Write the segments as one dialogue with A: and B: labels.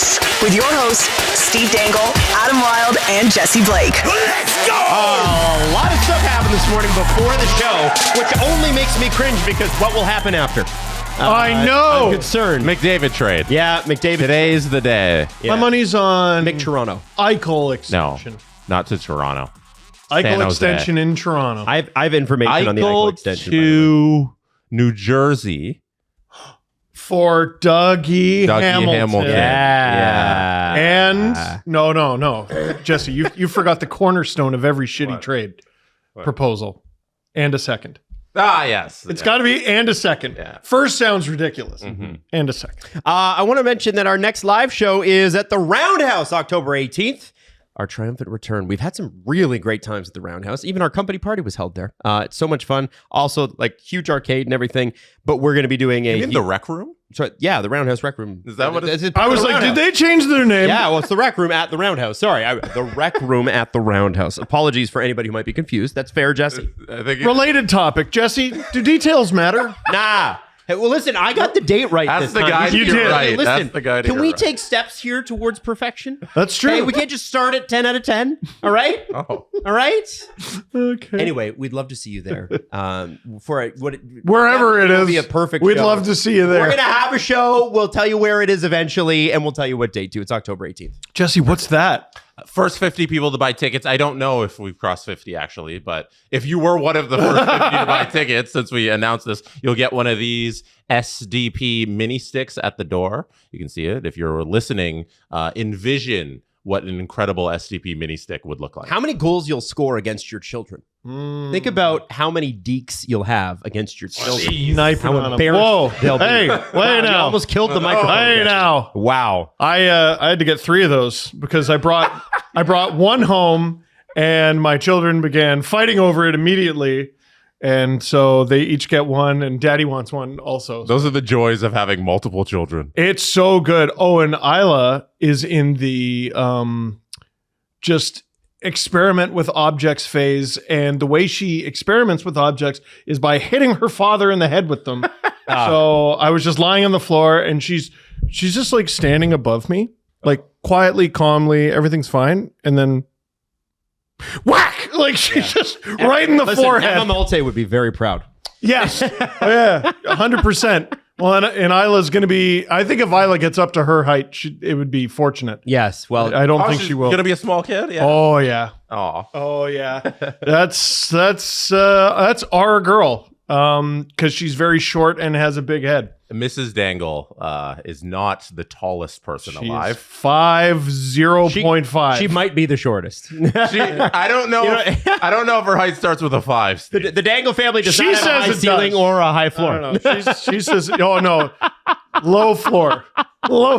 A: Podcast with your hosts, Steve Dangle, Adam Wilde, and Jesse Blake.
B: Let's go! A lot of stuff happened this morning before the show, which only makes me cringe because what will happen after?
C: I know.
B: I'm concerned.
D: McDavid trade.
B: Yeah, McDavid.
D: Today's the day.
B: Yeah.
C: My money's on
B: McToronto.
C: Eichel extension.
D: No, not to Toronto.
C: Eichel
D: San Jose.
C: extension in Toronto.
B: I have information on the Eichel extension.
D: To New Jersey.
C: For Dougie Hamilton.
B: Yeah.
C: And no. Jesse, you forgot the cornerstone of every shitty trade proposal. And a second.
D: Ah, yes.
C: It's got to be and a second.
D: Yeah.
C: First sounds ridiculous. And a second.
B: I want to mention that our next live show is at the Roundhouse, October 18th. Our triumphant return. We've had some really great times at the Roundhouse. Even our company party was held there. It's so much fun. Also, like huge arcade and everything. But we're going to be doing
D: You mean the rec room?
B: So, yeah, the Roundhouse Rec Room.
D: Is that what it is?
C: I was like, did they change their name?
B: Yeah, well, it's the Rec Room at the Roundhouse. Sorry, the Rec Room at the Roundhouse. Apologies for anybody who might be confused. That's fair, Jesse.
D: I think
C: Related topic. Jesse, do details matter?
B: Nah. Hey, well, listen, I got the date right
D: That's
B: this
D: the
B: time.
D: guy
C: You
D: to your
C: did.
D: right.
B: Hey, listen,
D: That's the guy to
B: can
D: your
B: we
D: right.
B: take steps here towards perfection?
C: That's true.
B: Hey, we can't just start at 10 out of 10. All right?
D: Oh.
B: All right?
C: Okay.
B: Anyway, we'd love to see you there.
C: Wherever it
B: will
C: is,
B: be a perfect
C: we'd
B: show.
C: love to see you there.
B: We're going to have a show. We'll tell you where it is eventually, and we'll tell you what date, too. It's October 18th.
C: Jesse, what's that?
D: First 50 people to buy tickets. I don't know if we've crossed 50 actually, but if you were one of the first 50 to buy tickets since we announced this, you'll get one of these SDP mini sticks at the door. You can see it. If you're listening, envision what an incredible SDP mini stick would look like.
B: How many goals you'll score against your children? Think about how many deeks you'll have against your children.
C: Knifing
B: How
C: on 'em.
B: embarrassed
C: Whoa.
B: they'll be.
C: Hey,
B: Wow,
C: wait
B: you
C: now.
B: almost killed the microphone.
C: Hey
B: Jesse.
C: now.
B: Wow.
C: I had to get 3 of those because I brought one home and my children began fighting over it immediately. And so they each get one and daddy wants one also.
D: Those are the joys of having multiple children.
C: It's so good. Oh, and Isla is in the just experiment with objects phase. And the way she experiments with objects is by hitting her father in the head with them. So I was just lying on the floor and she's just like standing above me, like quietly, calmly, everything's fine. And then whack! Like she's just right in the forehead.
B: Emma Malte would be very proud.
C: Yes. Oh, yeah. 100%. Well, and Isla's going to be, I think if Isla gets up to her height, it would be fortunate.
B: Yes. Well,
C: I don't think she will.
D: Gonna be a small kid? Yeah.
C: Oh, yeah.
D: Oh.
C: Oh, yeah. That's our girl. Because she's very short and has a big head.
D: Mrs. Dangle is not the tallest person
C: She's
D: alive.
C: 5'0.5.
B: she might be the shortest.
D: I don't know. I don't know if her height starts with a 5. Steve.
B: The Dangle family does
C: She
B: not have a
C: says
B: high
C: it
B: ceiling
C: does.
B: or a high floor.
C: I don't know. She says, oh, no. Low floor. Low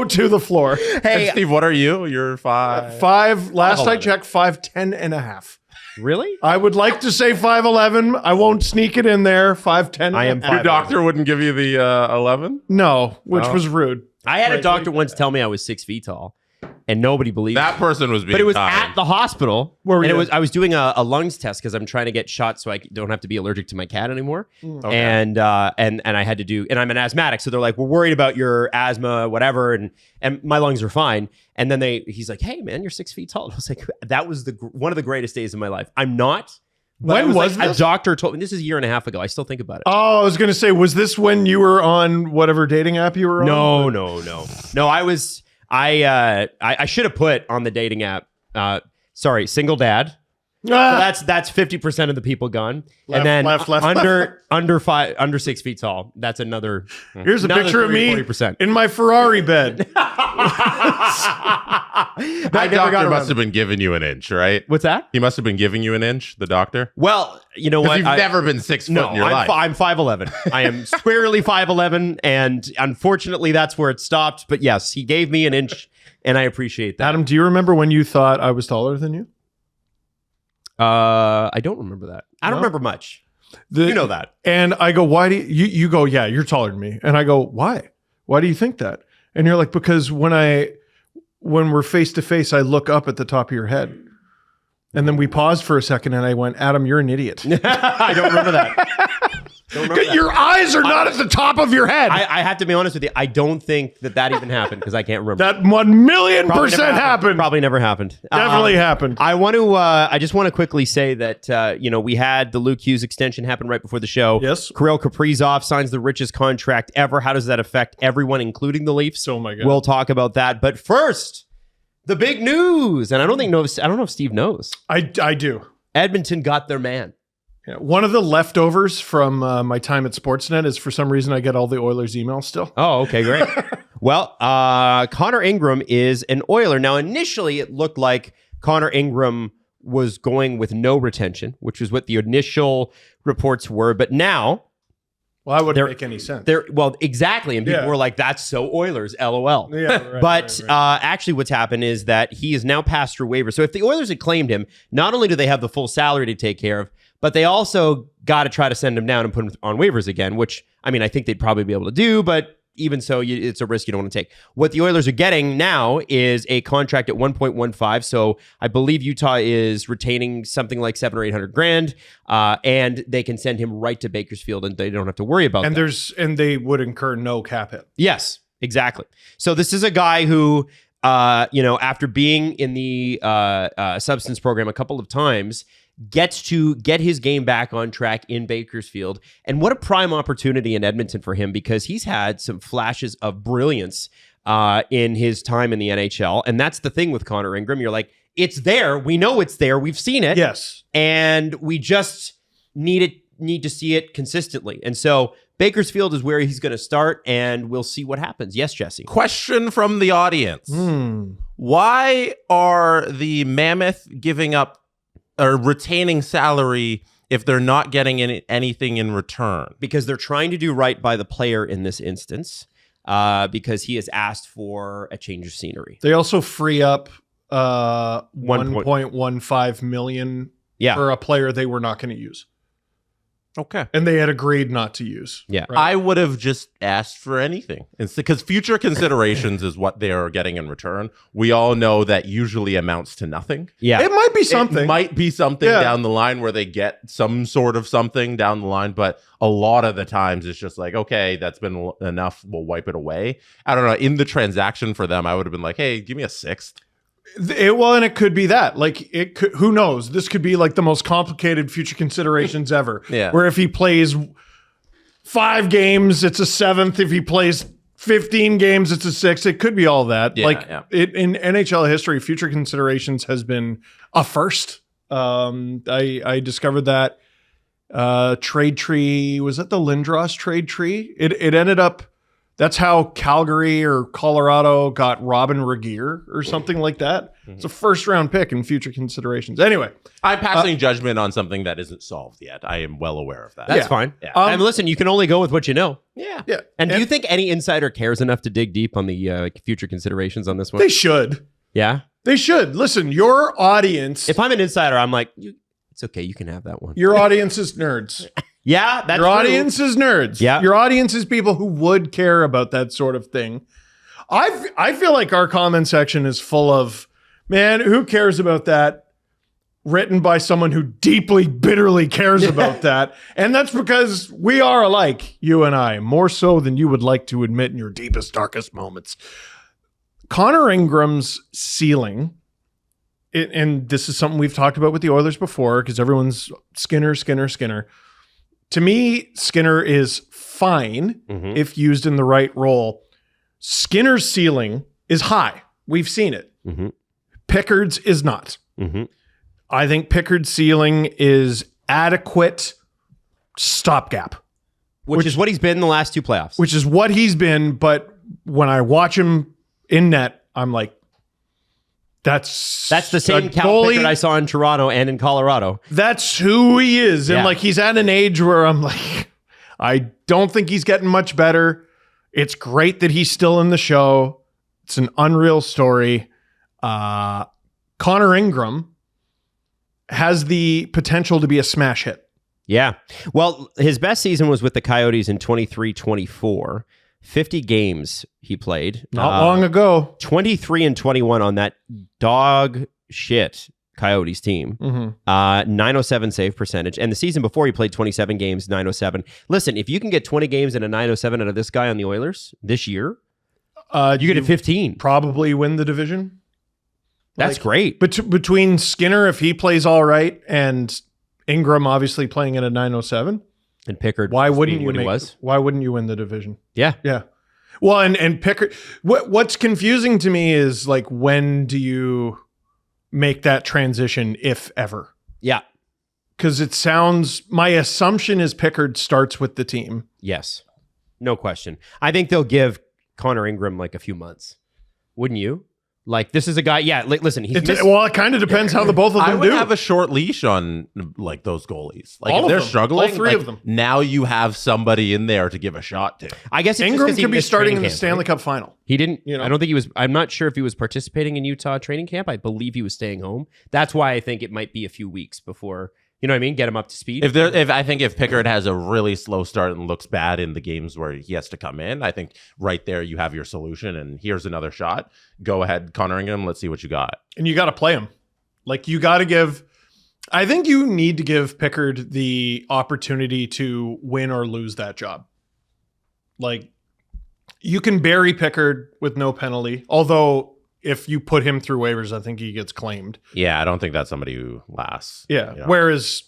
C: to the floor.
B: Hey,
D: Steve, what are you? You're 5.
C: Last I
B: 5'11".
C: checked, 5'10 and a half.
B: really?
C: I would like to say 5'11". I won't sneak it in there. 5'10".
B: I am
D: Your doctor wouldn't give you the 11?
C: No, which
D: No.
C: was rude.
B: I had a doctor once tell me I was 6 feet tall, and nobody believed me.
D: That person was being
B: But it was
D: kind.
B: at the hospital.
C: Where were
B: and
C: you?
B: I was doing a lungs test because I'm trying to get shots so I don't have to be allergic to my cat anymore.
D: Okay.
B: And I had to do, and I'm an asthmatic, so they're like, we're worried about your asthma, whatever, and my lungs are fine. And then he's like, hey man, you're 6 feet tall. And I was like, that was one of the greatest days of my life. I'm not. But
C: When
B: I
C: was
B: like,
C: this?
B: A doctor told me, this is a year and a half ago. I still think about it.
C: Oh, I was going to say, was this when you were on whatever dating app you were on?
B: No. I should have put on the dating app. Single dad. So that's 50% of the people gone,
C: Left,
B: and then
C: left.
B: under 6 feet tall. That's another.
C: Here's a
B: another
C: picture of me
B: 40%.
C: in my Ferrari bed.
D: That doctor must have been giving you an inch, right?
B: What's that?
D: He must have been giving you an inch, the doctor?
B: Well, you know
D: Because
B: what?
D: you've never been 6 foot in your life.
B: I'm 5'11". I am squarely 5'11", and unfortunately, that's where it stopped. But yes, he gave me an inch, and I appreciate that.
C: Adam, do you remember when you thought I was taller than you?
B: I don't remember that. I don't
C: No?
B: remember much.
C: The-
B: You know that.
C: And I go, why do you go, yeah, you're taller than me. And I go, why? Why do you think that? And you're like, because when we're face to face, I look up at the top of your head. And then we paused for a second and I went, Adam, you're an idiot.
B: I don't remember that. Don't remember that.
C: Your eyes are not at the top of your head.
B: I have to be honest with you. I don't think that even happened because I can't remember.
C: That 1,000,000% happened.
B: Probably never happened.
C: Definitely happened.
B: I just want to quickly say that, we had the Luke Hughes extension happen right before the show.
C: Yes.
B: Kirill Kaprizov signs the richest contract ever. How does that affect everyone, including the Leafs?
C: Oh my God.
B: We'll talk about that. But first, the big news. And I don't know if Steve knows.
C: I do.
B: Edmonton got their man.
C: Yeah, one of the leftovers from my time at Sportsnet is for some reason I get all the Oilers emails still.
B: Oh, okay, great. Well, Connor Ingram is an Oiler. Now, initially, it looked like Connor Ingram was going with no retention, which is what the initial reports were. But now...
C: Well, that wouldn't make any sense.
B: Exactly. And people were like, that's so Oilers, LOL.
C: Yeah, right,
B: but
C: right.
B: Actually what's happened is that he is now passed through waivers. So if the Oilers had claimed him, not only do they have the full salary to take care of, but they also got to try to send him down and put him on waivers again, which, I think they'd probably be able to do, but even so, it's a risk you don't want to take. What the Oilers are getting now is a contract at 1.15. So I believe Utah is retaining something like $700,000 or $800,000, and they can send him right to Bakersfield, and they don't have to worry about that.
C: And they would incur no cap hit.
B: Yes, exactly. So this is a guy who, after being in the substance program a couple of times, gets to get his game back on track in Bakersfield. And what a prime opportunity in Edmonton for him, because he's had some flashes of brilliance in his time in the NHL. And that's the thing with Connor Ingram. You're like, it's there. We know it's there. We've seen it.
C: Yes.
B: And we just need to see it consistently. And so Bakersfield is where he's going to start, and we'll see what happens. Yes, Jesse.
D: Question from the audience. Why are the Mammoth giving up or retaining salary if they're not getting anything in return?
B: Because they're trying to do right by the player in this instance, because he has asked for a change of scenery.
C: They also free up $1.15 million for a player they were not going to use.
D: Okay.
C: And they had agreed not to use.
B: Yeah.
D: Right? I would have just asked for anything. Because future considerations is what they're getting in return. We all know that usually amounts to nothing.
B: Yeah.
C: It might be something.
D: It might be something down the line where they get some sort of something down the line. But a lot of the times it's just like, okay, that's been enough. We'll wipe it away. I don't know. In the transaction for them, I would have been like, hey, give me a sixth.
C: And it could be that. Like, it could, who knows? This could be like the most complicated future considerations ever.
D: Yeah.
C: Where if he plays 5 games, it's a 7th. If he plays 15 games, it's a 6th. It could be all that. In NHL history, future considerations has been a first. I discovered that trade tree. Was that the Lindros trade tree? It ended up. That's how Calgary or Colorado got Robin Regeer or something like that. It's a first-round pick in future considerations. Anyway.
D: I'm passing judgment on something that isn't solved yet. I am well aware of that.
B: That's fine.
D: Yeah.
B: And listen, you can only go with what you know.
D: Yeah.
B: And do you think any insider cares enough to dig deep on the future considerations on this one?
C: They should.
B: Yeah?
C: They should. Listen, your audience...
B: If I'm an insider, I'm like, it's okay. You can have that one.
C: Your audience is nerds.
B: Yeah, that's
C: your
B: true.
C: audience is nerds.
B: Yeah.
C: Your audience is people who would care about that sort of thing. I feel like our comment section is full of, man, who cares about that? Written by someone who deeply, bitterly cares about that. And that's because we are alike, you and I, more so than you would like to admit in your deepest, darkest moments. Connor Ingram's ceiling, and this is something we've talked about with the Oilers before because everyone's Skinner. To me, Skinner is fine if used in the right role. Skinner's ceiling is high. We've seen it. Pickard's is not. I think Pickard's ceiling is adequate stopgap.
B: Which is what he's been in the last 2 playoffs.
C: Which is what he's been, but when I watch him in net, I'm like, that's
B: the same Cal Pickard I saw in Toronto and in Colorado.
C: That's who he is. And he's at an age where I'm like, I don't think he's getting much better. It's great that he's still in the show. It's an unreal story. Connor Ingram has the potential to be a smash hit.
B: Yeah. Well, his best season was with the Coyotes in 23-24. 50 games he played.
C: Not long ago.
B: 23 and 21 on that dog shit Coyotes team. 907 save percentage. And the season before, he played 27 games, 907. Listen, if you can get 20 games and a 907 out of this guy on the Oilers this year, you get a 15.
C: Probably win the division.
B: That's great.
C: Between Skinner, if he plays all right, and Ingram obviously playing at a 907,
B: and Pickard,
C: why wouldn't you win the division?
B: Yeah.
C: Well, and Pickard. What's confusing to me is like, when do you make that transition, if ever?
B: Yeah.
C: Because it sounds. My assumption is Pickard starts with the team.
B: Yes. No question. I think they'll give Connor Ingram like a few months. Wouldn't you? Like, this is a guy. Yeah. Listen.
C: Well, it kind of depends how the both of them
D: I would
C: do.
D: have a short leash on like those goalies. Like,
C: All
D: if
C: of
D: they're
C: them.
D: struggling,
C: All three
D: like,
C: of them.
D: now you have somebody in there to give a shot to.
B: I guess it's
C: Ingram
B: just 'cause he
C: could be
B: missed
C: starting
B: training
C: in the
B: camp,
C: Stanley
B: right?
C: Cup final.
B: He didn't.
C: You know?
B: I don't think he was. I'm not sure if he was participating in Utah training camp. I believe he was staying home. That's why I think it might be a few weeks before. You know what I mean? Get him up to speed.
D: If Pickard has a really slow start and looks bad in the games where he has to come in, I think right there you have your solution. And here's another shot. Go ahead, Connor Ingram. Let's see what you got.
C: And you got to play him. Like, you got to give. I think you need to give Pickard the opportunity to win or lose that job. Like, you can bury Pickard with no penalty. Although, if you put him through waivers, I think he gets claimed.
D: Yeah, I don't think that's somebody who lasts.
C: Yeah.
D: You know?
C: Whereas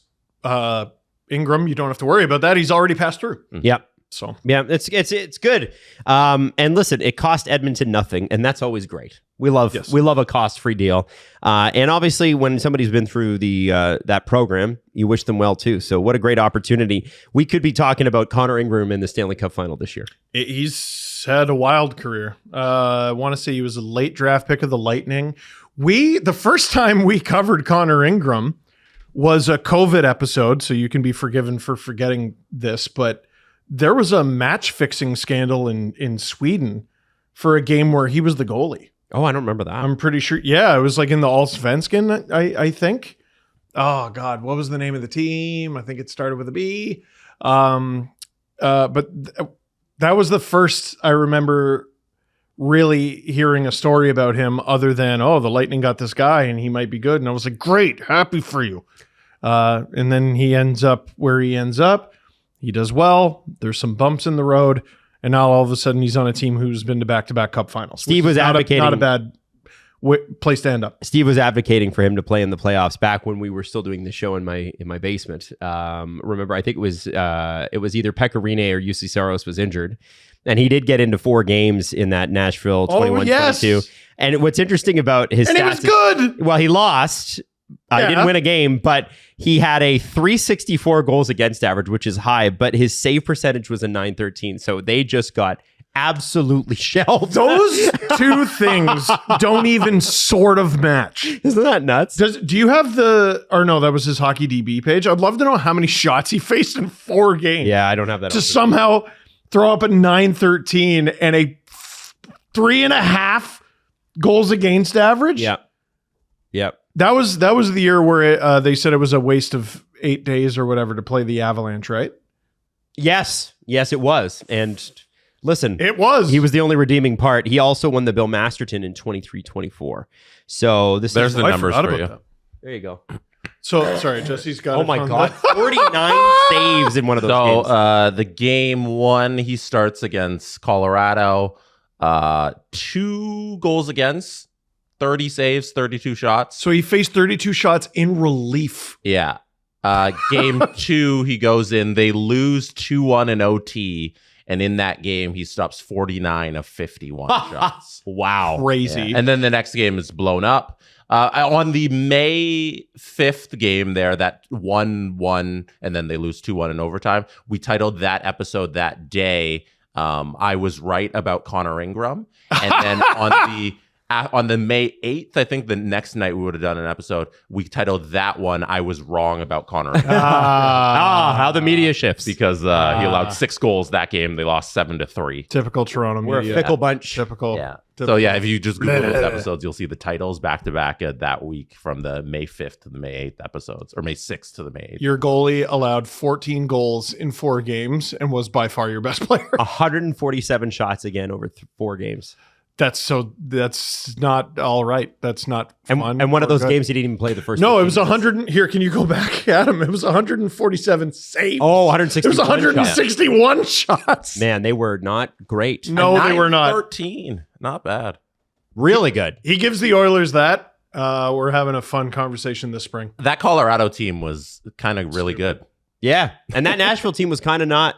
C: Ingram, you don't have to worry about that. He's already passed through.
B: Yep.
C: So
B: Yeah, it's good. And listen, it cost Edmonton nothing, and that's always great. We love a cost-free deal. And obviously, when somebody's been through the that program, you wish them well too. So what a great opportunity. We could be talking about Connor Ingram in the Stanley Cup final this year.
C: he's had a wild career. I want to say he was a late draft pick of the Lightning. The first time we covered Connor Ingram was a COVID episode, so you can be forgiven for forgetting this, but there was a match-fixing scandal in Sweden for a game where he was the goalie.
B: Oh, I don't remember that.
C: I'm pretty sure. Yeah, it was like in the Allsvenskan, I think. Oh, God, what was the name of the team? I think it started with a B. But that was the first I remember really hearing a story about him other than, oh, the Lightning got this guy and he might be good. And I was like, great, happy for you. And then he ends up where he ends up. He does well. There's some bumps in the road. And now all of a sudden he's on a team who's been to back-to-back Cup finals.
B: Steve was advocating.
C: Not a bad place to end up.
B: Steve was advocating for him to play in the playoffs back when we were still doing the show in my basement. Remember, I think it was either Pecorine or UC Saros was injured. And he did get into 4 games in that Nashville 21-22. And what's interesting about his
C: stats,
B: he
C: was good.
B: Well, he lost. He didn't win a game, but he had a 364 goals against average, which is high, but his save percentage was a 913. So they just got absolutely shelled.
C: Those two things don't even sort of match.
B: Isn't that nuts?
C: Do you have that was his Hockey DB page. I'd love to know how many shots he faced in 4 games.
B: Yeah, I don't have that.
C: To somehow throw up a 913 and a 3.5 goals against average.
B: Yeah. Yep.
C: That was the year where they said it was a waste of 8 days or whatever to play the Avalanche, right?
B: Yes, it was. And listen,
C: it was.
B: He was the only redeeming part. He also won the Bill Masterton in 23-24. So
D: there's the numbers for you.
B: That. There you go.
C: So sorry, Jesse's got.
B: Oh my God, 49 saves in one of those games.
D: So the game 1, he starts against Colorado. 2 goals against. 30 saves, 32 shots.
C: So he faced 32 shots in relief.
D: Yeah. Game 2, he goes in. They lose 2-1 in OT. And in that game, he stops 49 of 51 shots.
B: Wow.
C: Crazy.
D: Yeah. And then the next game is blown up. On the May 5th game there, that 1-1, and then they lose 2-1 in overtime, we titled that episode that day, I Was Right About Connor Ingram. And then on the May 8th, I think the next night we would have done an episode, we titled that one, I Was Wrong About Connor.
B: How the media shifts.
D: Because he allowed 6 goals that game. They lost 7-3.
C: Typical Toronto media.
B: We're a fickle bunch.
C: Typical.
D: Yeah. So yeah, if you just Google those episodes, you'll see the titles back-to-back that week from the May 5th to the May 8th episodes, or May 6th to the May 8th.
C: Your goalie allowed 14 goals in 4 games and was by far your best player.
B: 147 shots again over 4 games.
C: That's not all right. That's not fun.
B: And one of those
C: good.
B: games he didn't even play the first.
C: No, it
B: 15
C: was
B: minutes.
C: 100. Here, can you go back, Adam? It was 147 saves.
B: Oh, 161.
C: It was 161 shots.
B: Man, they were not great.
C: No, they were not.
D: 13. Not bad.
B: Really good.
C: He gives the Oilers that. We're having a fun conversation this spring.
D: That Colorado team was kind of really good.
B: Yeah. And that Nashville team was kind of not,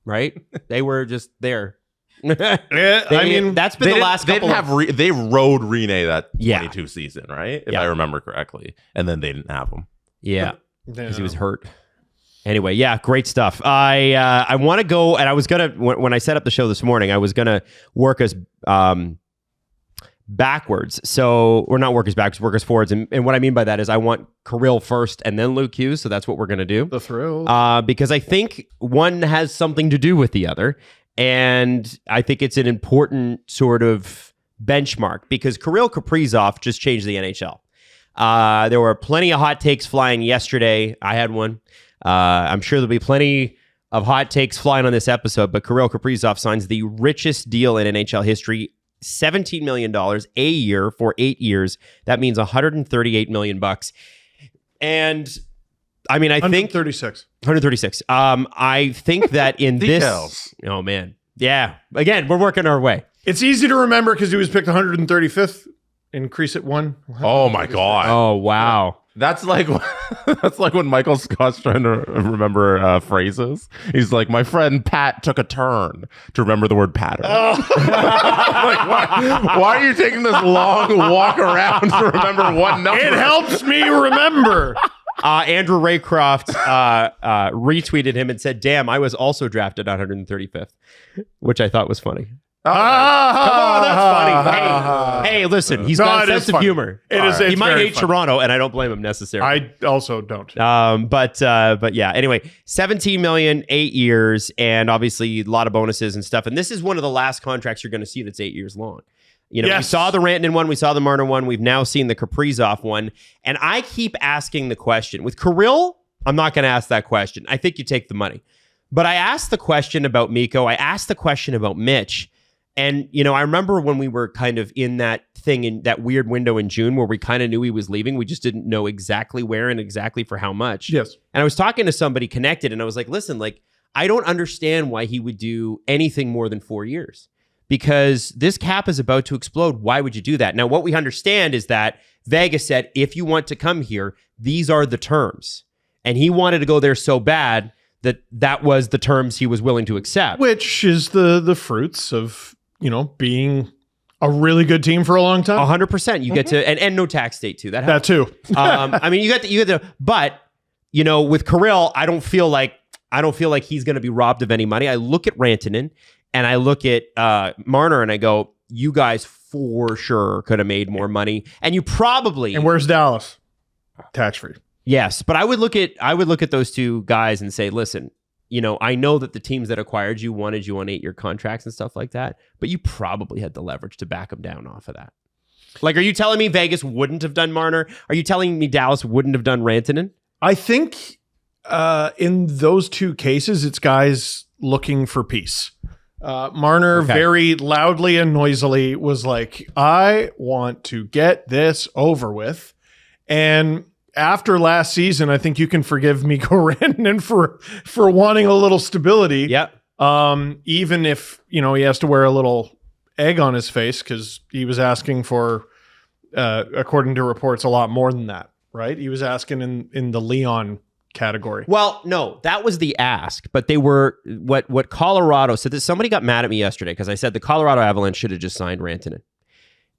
B: right? They were just there.
C: Yeah, I mean,
B: that's been the last couple.
D: They rode Rene that
B: Yeah.
D: 22 season, right? If
B: Yeah.
D: I remember correctly. And then they didn't have him.
B: Yeah. Because he was hurt. Anyway, yeah, great stuff. I want to go, and I was going to, when I set up the show this morning, I was going to work us backwards. So, or not work us backwards, work us forwards. And what I mean by that is I want Kirill first and then Luke Hughes. So that's what we're going to do.
C: The thrill.
B: Because I think one has something to do with the other. And I think it's an important sort of benchmark because Kirill Kaprizov just changed the NHL. There were plenty of hot takes flying yesterday. I had one. I'm sure there'll be plenty of hot takes flying on this episode, but Kirill Kaprizov signs the richest deal in NHL history, $17 million a year for 8 years. That means $138 million. And I mean, I think 136. I think that in this, oh man, yeah. Again, we're working our way.
C: It's easy to remember because he was picked 135th. Increase it one.
D: Oh my God.
B: Oh wow.
D: That's like when Michael Scott's trying to remember phrases. He's like, my friend Pat took a turn to remember the word pattern. Oh. Why are you taking this long walk around to remember one number?
C: It helps me remember.
B: Andrew Raycroft retweeted him and said, damn, I was also drafted 135th, which I thought was funny. Come on, that's funny. Hey, listen, he's got a sense of humor. He might hate Toronto, and I don't blame him necessarily.
C: I also don't.
B: But yeah. Anyway, 17 million, 8 years, and obviously a lot of bonuses and stuff. And this is one of the last contracts you're going to see that's 8 years long. You know, We saw the Rantanen one, we saw the Marner one, we've now seen the Kaprizov one, and I keep asking the question with Kirill. I'm not going to ask that question. I think you take the money, but I asked the question about Mikko. I asked the question about Mitch. And, you know, I remember when we were kind of in that thing, in that weird window in June where we kind of knew he was leaving. We just didn't know exactly where and exactly for how much.
C: Yes.
B: And I was talking to somebody connected and I was like, listen, like, I don't understand why he would do anything more than 4 years because this cap is about to explode. Why would you do that? Now, what we understand is that Vegas said, if you want to come here, these are the terms. And he wanted to go there so bad that was the terms he was willing to accept.
C: Which is the fruits of, you know, being a really good team for a long time.
B: 100%. You get to, and no tax state too. That
C: too.
B: I mean, you get the, but you know, with Kirill, I don't feel like he's going to be robbed of any money. I look at Rantanen and I look at Marner and I go, you guys for sure could have made more money, and you probably.
C: And where's Dallas? Tax free.
B: Yes, but I would look at those two guys and say, listen. You know, I know that the teams that acquired you wanted you on 8-year contracts and stuff like that, but you probably had the leverage to back them down off of that. Like, are you telling me Vegas wouldn't have done Marner? Are you telling me Dallas wouldn't have done Rantanen?
C: I think in those two cases, it's guys looking for peace. Marner very loudly and noisily was like, I want to get this over with. And after last season, I think you can forgive Mikko Rantanen for wanting a little stability.
B: Yeah.
C: Even if, you know, he has to wear a little egg on his face because he was asking for, according to reports, a lot more than that, right? He was asking in the Leon category.
B: Well, no, that was the ask, but they were what Colorado said. That somebody got mad at me yesterday because I said the Colorado Avalanche should have just signed Rantanen.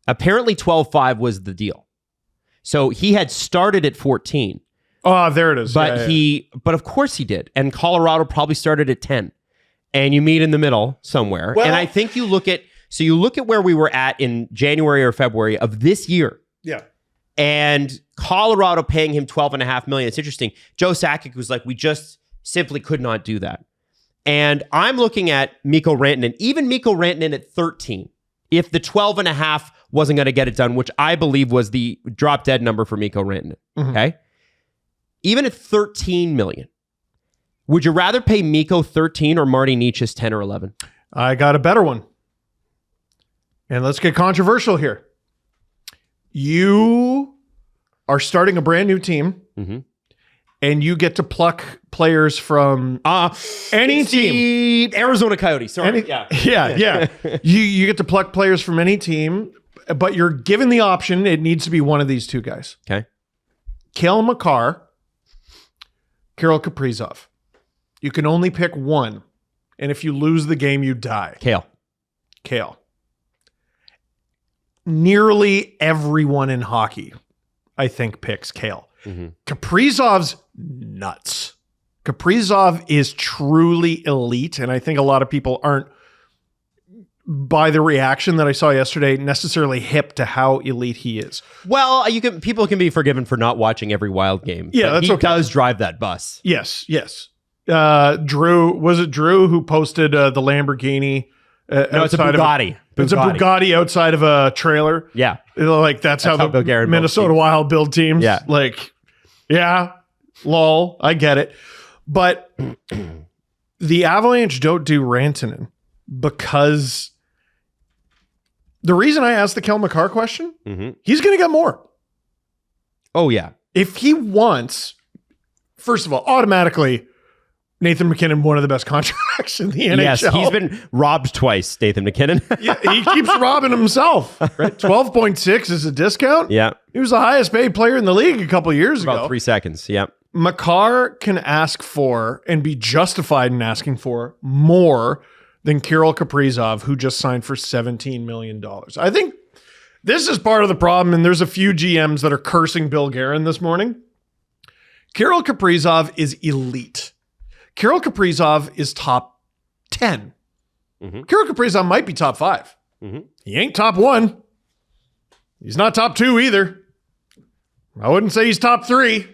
B: Apparently 12.5 was the deal. So he had started at 14.
C: Oh, there it is.
B: But but of course he did. And Colorado probably started at 10. And you meet in the middle somewhere.
C: Well,
B: and I think you look at where we were at in January or February of this year.
C: Yeah.
B: And Colorado paying him $12.5 million. It's interesting. Joe Sakic was like, we just simply could not do that. And I'm looking at Mikko Rantanen, even Mikko Rantanen at 13. If the 12.5 wasn't going to get it done, which I believe was the drop dead number for Mikko Rantanen.
C: Mm-hmm.
B: Okay. Even at 13 million, would you rather pay Mikko 13 or Marty Nietzsche's 10 or 11?
C: I got a better one. And let's get controversial here. You are starting a brand new team, and you get to pluck players from any team.
B: Arizona Coyotes. Sorry.
C: Yeah. You get to pluck players from any team, but you're given the option. It needs to be one of these two guys.
B: Okay.
C: Cale Makar, Kirill Kaprizov. You can only pick one. And if you lose the game, you die. Cale. Nearly everyone in hockey, I think, picks Cale. Kaprizov's nuts. Kaprizov is truly elite, and I think a lot of people aren't, by the reaction that I saw yesterday, necessarily hip to how elite he is.
B: Well, people can be forgiven for not watching every Wild game.
C: Yeah, that's
B: he
C: okay.
B: does drive that bus.
C: Yes. Drew who posted the Lamborghini?
B: No, it's a Bugatti.
C: It's a Bugatti outside of a trailer.
B: Yeah.
C: Like that's how the
B: Bulgarian
C: Minnesota Wild build teams.
B: Yeah.
C: Like, yeah, lol, I get it. But the Avalanche don't do Rantanen because the reason I asked the Cale Makar question, he's going to get more.
B: Oh, yeah.
C: If he wants, first of all, automatically, Nathan MacKinnon, one of the best contracts in the NHL.
B: Yes, he's been robbed twice, Nathan MacKinnon.
C: Yeah, he keeps robbing himself. Right? 12.6 is a discount.
B: Yeah.
C: He was the highest paid player in the league a couple of years ago.
B: About 3 seconds. Yeah.
C: Makar can ask for and be justified in asking for more than Kirill Kaprizov, who just signed for $17 million. I think this is part of the problem, and there's a few GMs that are cursing Bill Guerin this morning. Kirill Kaprizov is elite. Kirill Kaprizov is top 10. Kirill Kaprizov might be top 5. He ain't top 1. He's not top 2 either. I wouldn't say he's top 3.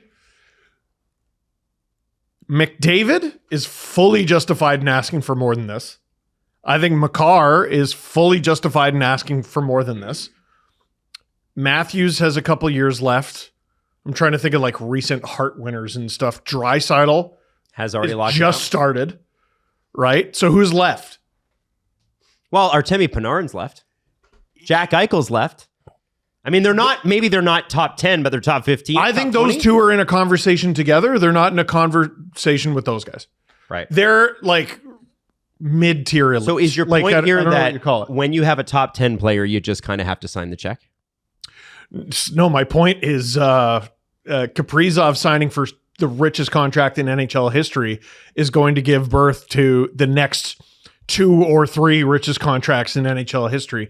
C: McDavid is fully justified in asking for more than this. I think Makar is fully justified in asking for more than this. Matthews has a couple years left. I'm trying to think of like recent Hart winners and stuff. Draisaitl
B: has already locked
C: just started, right? So who's left?
B: Well, Artemi Panarin's left. Jack Eichel's left. I mean, maybe they're not top 10, but they're top 15.
C: I think those 20? Two are in a conversation together. They're not in a conversation with those guys.
B: Right.
C: They're like mid-tier elite.
B: So is your point here that
C: you
B: when you have a top 10 player, you just kind of have to sign the check?
C: No, my point is Kaprizov signing for the richest contract in NHL history is going to give birth to the next 2 or 3 richest contracts in NHL history.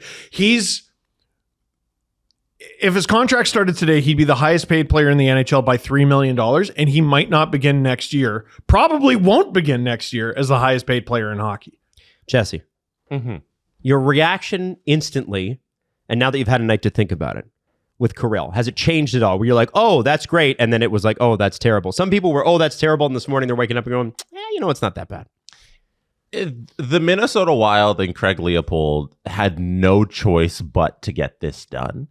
C: If his contract started today, he'd be the highest paid player in the NHL by $3 million, and he might not begin next year. Probably won't begin next year as the highest paid player in hockey.
B: Jesse, your reaction instantly, and now that you've had a night to think about it, with Kirill, has it changed at all? Where you're like, oh, that's great, and then it was like, oh, that's terrible. Some people were, oh, that's terrible, and this morning they're waking up and going, it's not that bad.
D: The Minnesota Wild and Craig Leopold had no choice but to get this done.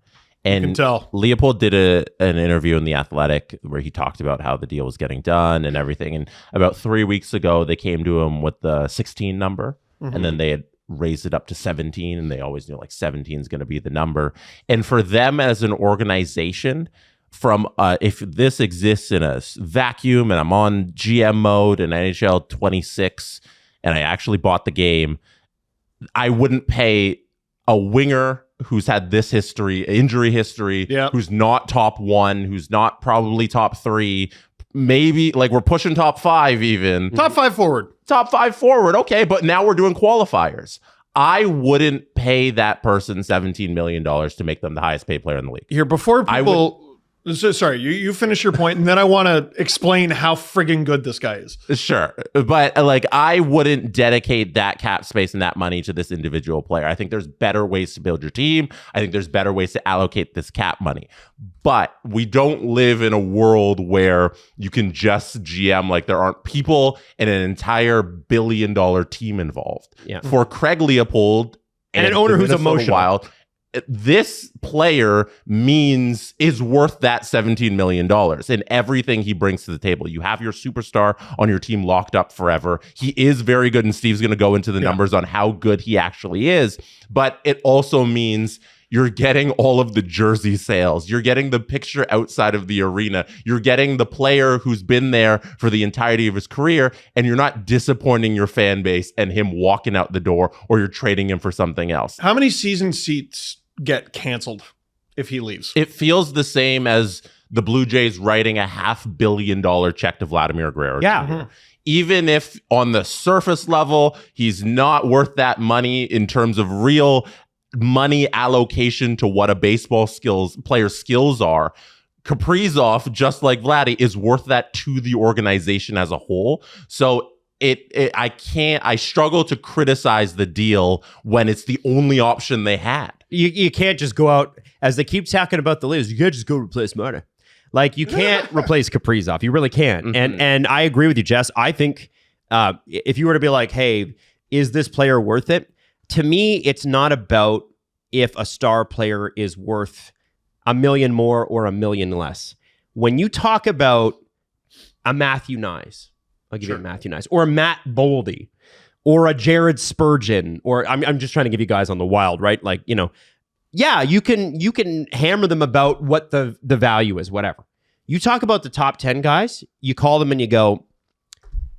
D: And
C: you can tell.
D: Leopold did an interview in The Athletic where he talked about how the deal was getting done and everything. And about 3 weeks ago, they came to him with the 16 number, and then they had raised it up to 17, and they always knew like 17 is going to be the number. And for them as an organization, from if this exists in a vacuum and I'm on GM mode in NHL 26 and I actually bought the game, I wouldn't pay a winger who's had this history, injury history, who's not top 1, who's not probably top 3, maybe like we're pushing top 5 even.
C: Top 5 forward.
D: Top 5 forward. Okay, but now we're doing qualifiers. I wouldn't pay that person $17 million to make them the highest paid player in the league.
C: Here, before people... Sorry, you finish your point, and then I want to explain how friggin' good this guy is.
D: Sure. But like, I wouldn't dedicate that cap space and that money to this individual player. I think there's better ways to build your team. I think there's better ways to allocate this cap money. But we don't live in a world where you can just GM like there aren't people and an entire $1 billion team involved.
B: Yeah.
D: For Craig Leopold
B: and an owner who's emotional.
D: Wild, this player is worth that $17 million in everything he brings to the table. You have your superstar on your team locked up forever. He is very good, and Steve's going to go into the numbers on how good he actually is. But it also means you're getting all of the jersey sales. You're getting the picture outside of the arena. You're getting the player who's been there for the entirety of his career, and you're not disappointing your fan base and him walking out the door, or you're trading him for something else.
C: How many season seats get canceled if he leaves?
D: It feels the same as the Blue Jays writing a $500 million check to Vladimir Guerrero.
B: Yeah.
D: Jr. Even if on the surface level, he's not worth that money in terms of real money allocation to what a baseball player's skills are, Kaprizov, just like Vladdy, is worth that to the organization as a whole. So I struggle to criticize the deal when it's the only option they had.
B: You can't just go out, as they keep talking about the Liz, you can't just go replace Marta. Like, you can't replace Kaprizov. You really can't. Mm-hmm. And I agree with you, Jess. I think if you were to be like, hey, is this player worth it? To me, it's not about if a star player is worth $1 million more or $1 million less. When you talk about a Matthew Nyes, I'll give you a Matthew Nyes, or a Matt Boldy, or a Jared Spurgeon, or I'm just trying to give you guys on the Wild, right? Like, yeah, you can hammer them about what the value is, whatever. You talk about the top 10 guys, you call them and you go,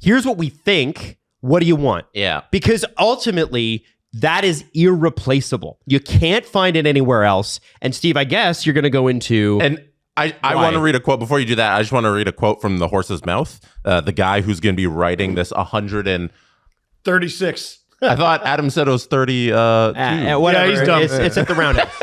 B: here's what we think. What do you want?
D: Yeah.
B: Because ultimately, that is irreplaceable. You can't find it anywhere else. And Steve, I guess you're going to go into...
D: And I want to read a quote. Before you do that, I just want to read a quote from the horse's mouth. The guy who's going to be writing this
C: 136.
D: I thought Adam said it was 30.
B: Whatever.
C: Yeah, he's dumb.
B: It's at the roundhouse.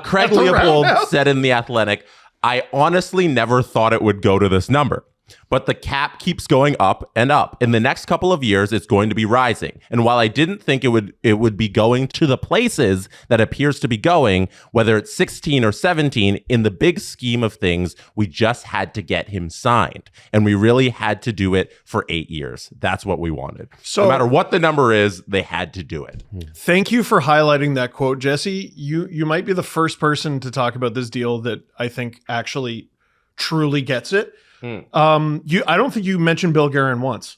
D: Craig Leopold said in The Athletic, I honestly never thought it would go to this number. But the cap keeps going up and up. In the next couple of years, it's going to be rising. And while I didn't think it would be going to the places that appears to be going, whether it's 16 or 17, in the big scheme of things, we just had to get him signed. And we really had to do it for 8 years. That's what we wanted. So no matter what the number is, they had to do it.
C: Thank you for highlighting that quote, Jesse. You might be the first person to talk about this deal that I think actually truly gets it. I don't think you mentioned Bill Guerin once.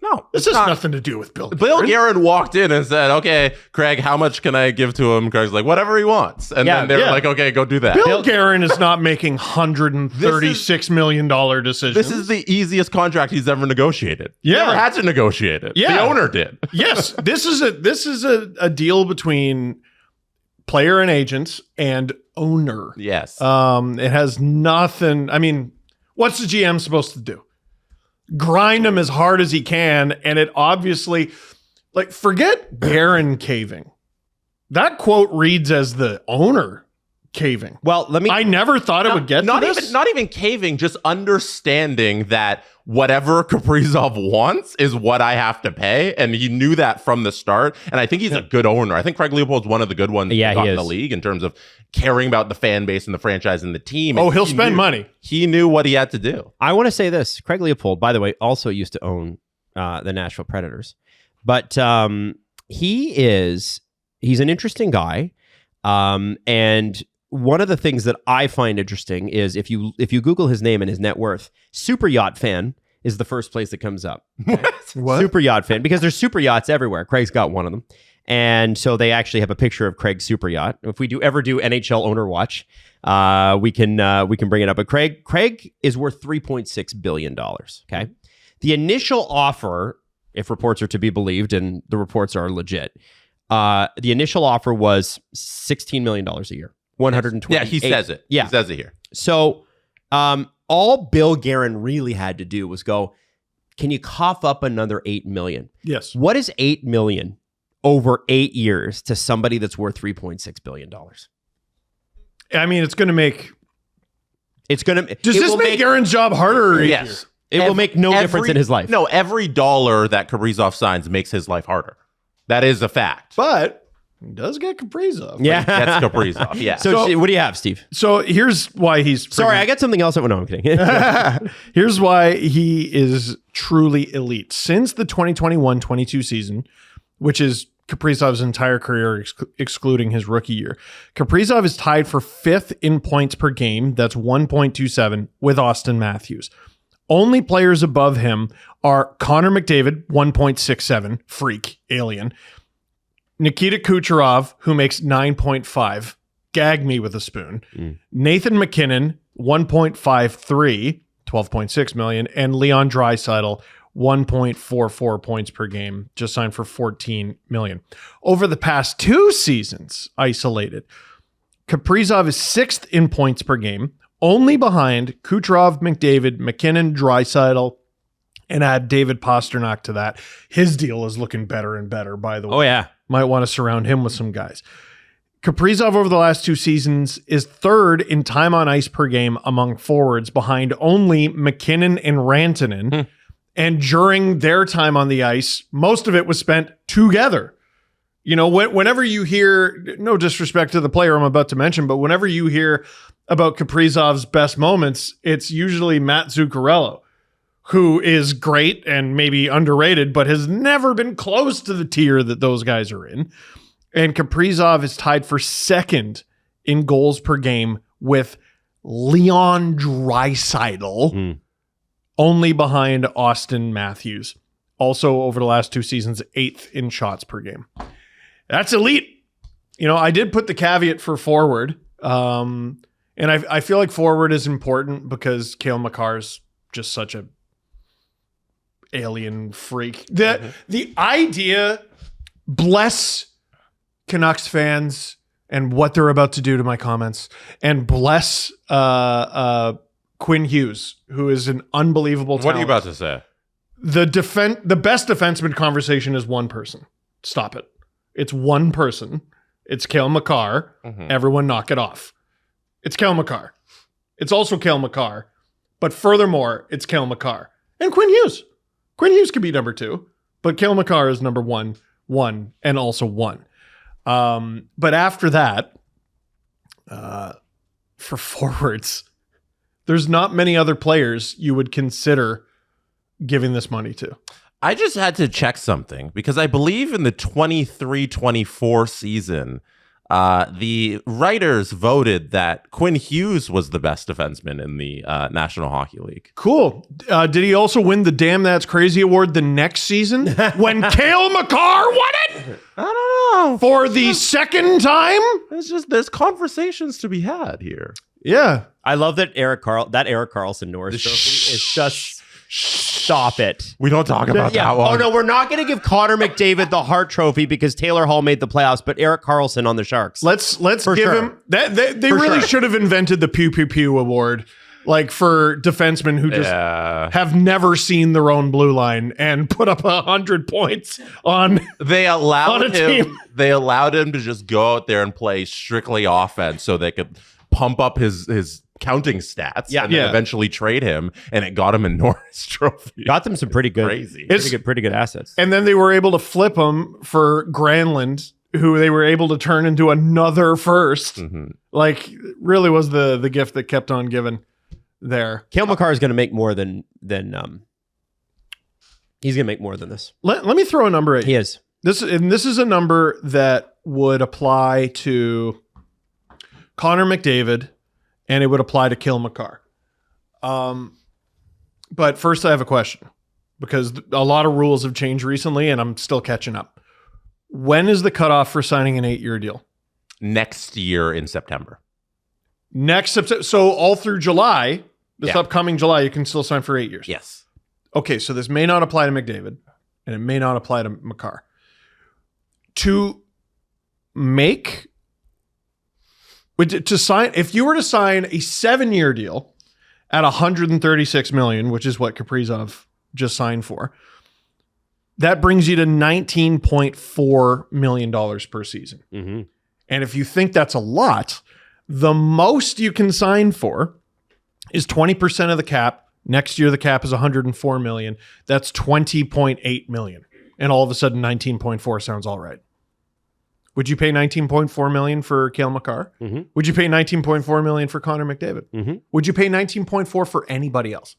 D: No,
C: this has nothing to do with Bill Guerin.
D: Bill Guerin walked in and said, okay, Craig, how much can I give to him? Craig's like, whatever he wants. And then they're like, okay, go do that.
C: Bill Guerin is not making $136 million decisions.
D: This is the easiest contract he's ever negotiated.
C: Yeah.
D: He never had to negotiate it.
C: Yeah.
D: The owner did.
C: Yes. This is a deal between player and agent and owner.
D: Yes.
C: It has nothing. I mean, what's the GM supposed to do? Grind him as hard as he can, and it obviously, like, forget Guerin caving. That quote reads as the owner caving.
B: Well,
C: I never thought it would get to this.
D: Not even caving, just understanding that whatever Kaprizov wants is what I have to pay, and he knew that from the start. And I think he's a good owner. I think Craig Leopold's one of the good ones in the league in terms of caring about the fan base and the franchise and the team.
C: Oh, he'll spend money.
D: He knew what he had to do.
B: I want to say this. Craig Leopold, by the way, also used to own the Nashville Predators. But he's an interesting guy. And one of the things that I find interesting is if you Google his name and his net worth, super yacht fan is the first place that comes up. Okay?
C: What?
B: Super yacht fan, because there's super yachts everywhere. Craig's got one of them. And so they actually have a picture of Craig's super yacht. If we ever do NHL owner watch, we can bring it up. But Craig is worth $3.6 billion. Okay. The initial offer, if reports are to be believed, and the reports are legit, the initial offer was $16 million a year. 120.
D: Yeah, he says it.
B: Yeah.
D: He says it here.
B: So all Bill Guerin really had to do was go, can you cough up another $8 million?
C: Yes.
B: What is $8 million over 8 years to somebody that's worth $3.6 billion?
C: I mean, it's going to make...
B: Does
C: this make Guerin's job harder or easier?
D: Yes.
B: It will make no difference in his life.
D: No, every dollar that Kaprizov signs makes his life harder. That is a fact.
C: But he does get Kaprizov.
B: Yeah.
D: That's Kaprizov. Yeah.
B: So what do you have, Steve?
C: So here's why he's...
B: Sorry, I got something else. No, I'm kidding.
C: Here's why he is truly elite. Since the 2021-22 season, which is Kaprizov's entire career, excluding his rookie year. Kaprizov is tied for 5th in points per game. That's 1.27 with Austin Matthews. Only players above him are Connor McDavid, 1.67, freak, alien. Nikita Kucherov, who makes 9.5, gag me with a spoon. Nathan McKinnon, 1.53, 12.6 million, and Leon Draisaitl, 1.44 points per game, just signed for 14 million. Over the past 2 seasons, isolated, Kaprizov is 6th in points per game, only behind Kucherov, McDavid, McKinnon, Draisaitl, and add David Pastrnak to that. His deal is looking better and better, by the way.
B: Oh, yeah.
C: Might want to surround him with some guys. Kaprizov over the last 2 seasons is 3rd in time on ice per game among forwards, behind only McKinnon and Rantanen. And during their time on the ice, most of it was spent together. You know, whenever you hear, no disrespect to the player I'm about to mention, but whenever you hear about Kaprizov's best moments, it's usually Matt Zuccarello, who is great and maybe underrated, but has never been close to the tier that those guys are in. And Kaprizov is tied for 2nd in goals per game with Leon Draisaitl, only behind Austin Matthews. Also, over the last 2 seasons, 8th in shots per game. That's elite. You know, I did put the caveat for forward. And I feel like forward is important because Cale Makar's just such a alien freak. The idea, bless Canucks fans and what they're about to do to my comments, and bless Quinn Hughes, who is an unbelievable talent.
D: What are you about to say?
C: The best defenseman conversation is one person. Stop it. It's one person. It's Cale Makar. Everyone knock it off. It's Cale Makar. It's also Cale Makar. But furthermore, it's Cale Makar. And Quinn Hughes. Quinn Hughes could be number 2. But Cale Makar is number 1, and also 1. But after that, for forwards, there's not many other players you would consider giving this money to.
D: I just had to check something because I believe in the 23-24 season, the writers voted that Quinn Hughes was the best defenseman in the National Hockey League.
C: Cool. Did he also win the Damn That's Crazy award the next season when Cale Makar won it?
D: I don't know.
C: For the second time?
D: It's just there's conversations to be had here.
C: Yeah.
B: I love that Erik Karlsson Norris trophy is just... Stop it.
D: We don't talk about that one.
B: Oh, no, we're not going to give Connor McDavid the Hart Trophy because Taylor Hall made the playoffs, but Erik Karlsson on the Sharks.
C: Let's give him... They really should have invented the Pew Pew Pew award, like for defensemen who just have never seen their own blue line and put up 100 points on
D: They allowed
C: on a
D: him.
C: team.
D: They allowed him to just go out there and play strictly offense so they could pump up his counting stats and then eventually trade him, and it got him a Norris Trophy.
B: Got them some pretty good,
D: Crazy.
B: pretty good assets.
C: And then they were able to flip him for Granlund, who they were able to turn into another first. Like, really was the gift that kept on giving there.
B: Cale Makar is going to make more than he's going to make more than this.
C: Let me throw a number at you.
B: He is.
C: This is a number that would apply to Connor McDavid, and it would apply to Cale Makar. But first I have a question, because a lot of rules have changed recently, and I'm still catching up. When is the cutoff for signing an 8-year deal?
D: Next year in September.
C: Next September. So all through July, upcoming July, you can still sign for 8 years.
D: Yes.
C: Okay, so this may not apply to McDavid, and it may not apply to Makar. To sign, if you were to sign a 7-year deal at $136 million, which is what Kaprizov just signed for, that brings you to $19.4 million per season. And if you think that's a lot, the most you can sign for is 20% of the cap. Next year, the cap is $104 million. That's $20.8 million. And all of a sudden, 19.4 sounds all right. Would you pay $19.4 million for Cale Makar? Would you pay $19.4 million for Connor McDavid? Would you pay $19.4 for anybody else?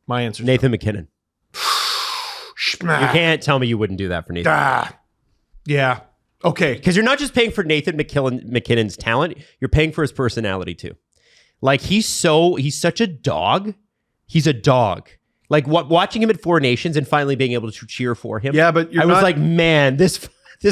C: My answer is
B: Nathan McKinnon. You can't tell me you wouldn't do that for Nathan.
C: Yeah. Okay.
B: Because you're not just paying for Nathan McKinnon's talent, you're paying for his personality too. Like he's such a dog. He's a dog. Like watching him at Four Nations and finally being able to cheer for him.
C: Yeah, but
B: I was like, man, this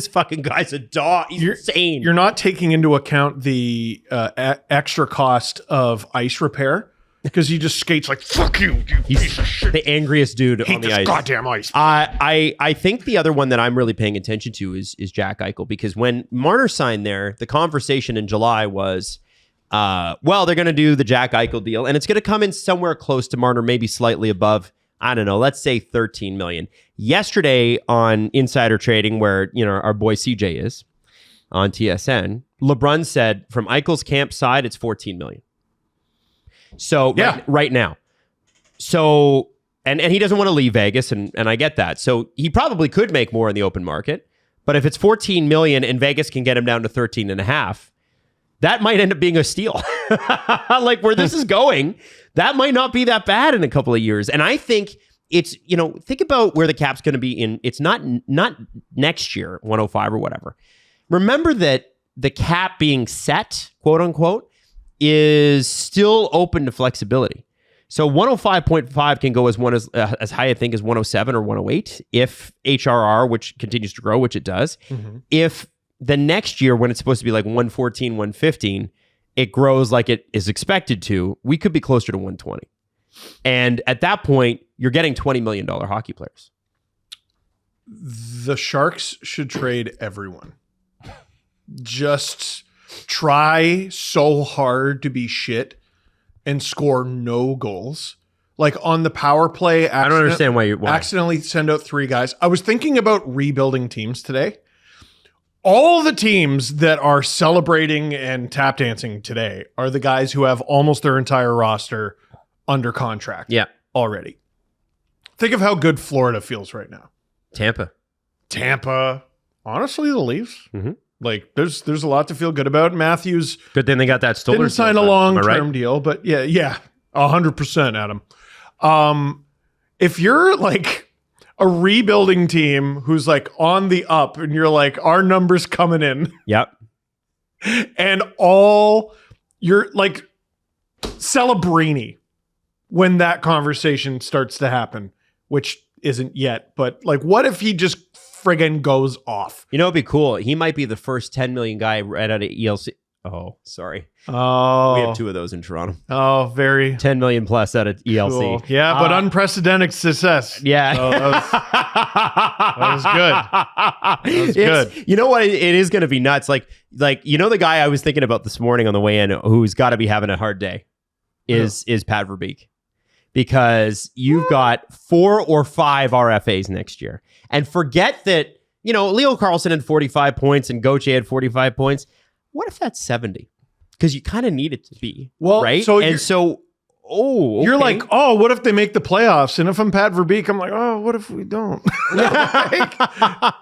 B: fucking guy's a dog. He's insane.
C: You're not taking into account the extra cost of ice repair. Because he just skates like, fuck you piece of shit.
B: The angriest dude on the ice.
C: Goddamn ice.
B: I think the other one that I'm really paying attention to is Jack Eichel, because when Marner signed there, the conversation in July was, they're going to do the Jack Eichel deal, and it's going to come in somewhere close to Marner, maybe slightly above, I don't know, let's say $13 million. Yesterday on Insider Trading, where our boy CJ is on TSN, LeBrun said from Eichel's camp side, it's $14 million. So right now. So and he doesn't want to leave Vegas, and I get that. So he probably could make more in the open market. But if it's $14 million and Vegas can get him down to 13.5, that might end up being a steal. Like where this is going, that might not be that bad in a couple of years. And I think it's, think about where the cap's going to be it's not next year, 105 or whatever. Remember that the cap being set, quote unquote, is still open to flexibility. So 105.5 can go as high, I think, as 107 or 108 if HRR, which continues to grow, which it does. Mm-hmm. If the next year, when it's supposed to be like 114, 115, it grows like it is expected to, we could be closer to 120. And at that point, you're getting $20 million hockey players.
C: The Sharks should trade everyone. Just try so hard to be shit and score no goals. Like on the power play,
B: I don't understand why
C: accidentally send out 3 guys. I was thinking about rebuilding teams today. All the teams that are celebrating and tap dancing today are the guys who have almost their entire roster under contract already. Think of how good Florida feels right now.
B: Tampa.
C: Honestly, the Leafs. Mm-hmm. Like, there's a lot to feel good about. Matthews.
B: Good thing they got that Stoller.
C: Didn't sign a long-term deal, but yeah, 100%, Adam. If you're like a rebuilding team who's like on the up and you're like, our numbers coming in.
B: Yep.
C: And you're like Celebrini when that conversation starts to happen, which isn't yet. But like, what if he just friggin' goes off?
B: It'd be cool. He might be the first 10 million guy right out of ELC. Oh, sorry.
C: Oh,
B: we have 2 of those in Toronto.
C: Oh, very
B: 10 million plus out of ELC.
C: Cool. Yeah, but unprecedented success.
B: Yeah,
C: so that was good. That was good.
B: You know what? It is going to be nuts. Like the guy I was thinking about this morning on the way in, who's got to be having a hard day, is Pat Verbeek, because you've got 4 or 5 RFAs next year. And forget that, Leo Carlson had 45 points and Gauthier had 45 points. What if that's 70? Because you kind of need it to be. Well, right?
C: So
B: okay.
C: You're like, oh, what if they make the playoffs? And if I'm Pat Verbeek, I'm like, oh, what if we don't?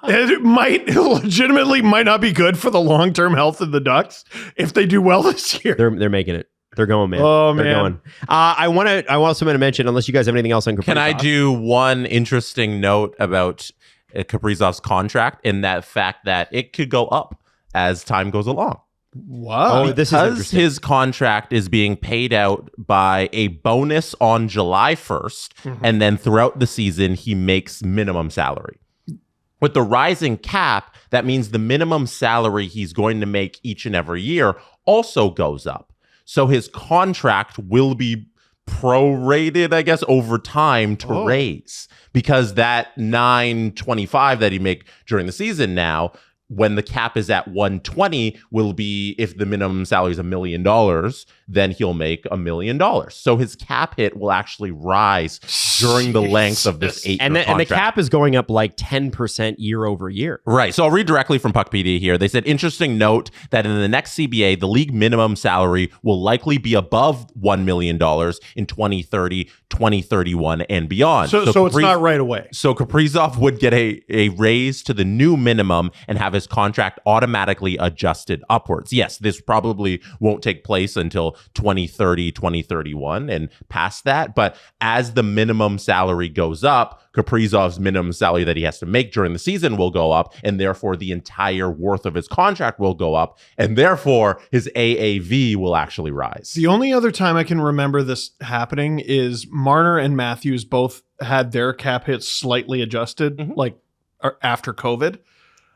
C: It legitimately might not be good for the long-term health of the Ducks if they do well this year.
B: They're making it. They're going, man.
C: Oh,
B: They're
C: man.
B: Going. I also want to mention, unless you guys have anything else on Kaprizov.
D: Can I do one interesting note about Kaprizov's contract, in that fact that it could go up as time goes along?
C: Wow.
B: Oh, this is interesting.
D: His contract is being paid out by a bonus on July 1st, and then throughout the season, he makes minimum salary. With the rising cap, that means the minimum salary he's going to make each and every year also goes up. So his contract will be prorated, I guess, over time to raise, because that $925 that he make during the season now, when the cap is at 120, will be, if the minimum salary is $1 million, then he'll make $1 million. So his cap hit will actually rise during the length of this 8-year contract.
B: And the cap is going up like 10% year over year.
D: Right. So I'll read directly from Puck PD here. They said, interesting note that in the next CBA, the league minimum salary will likely be above $1 million in 2030, 2031, and beyond.
C: So it's not right away.
D: So Kaprizov would get a raise to the new minimum and have his his contract automatically adjusted upwards. Yes, this probably won't take place until 2030, 2031 and past that. But as the minimum salary goes up, Kaprizov's minimum salary that he has to make during the season will go up, and therefore the entire worth of his contract will go up, and therefore his AAV will actually rise.
C: The only other time I can remember this happening is Marner and Matthews both had their cap hits slightly adjusted, like after COVID.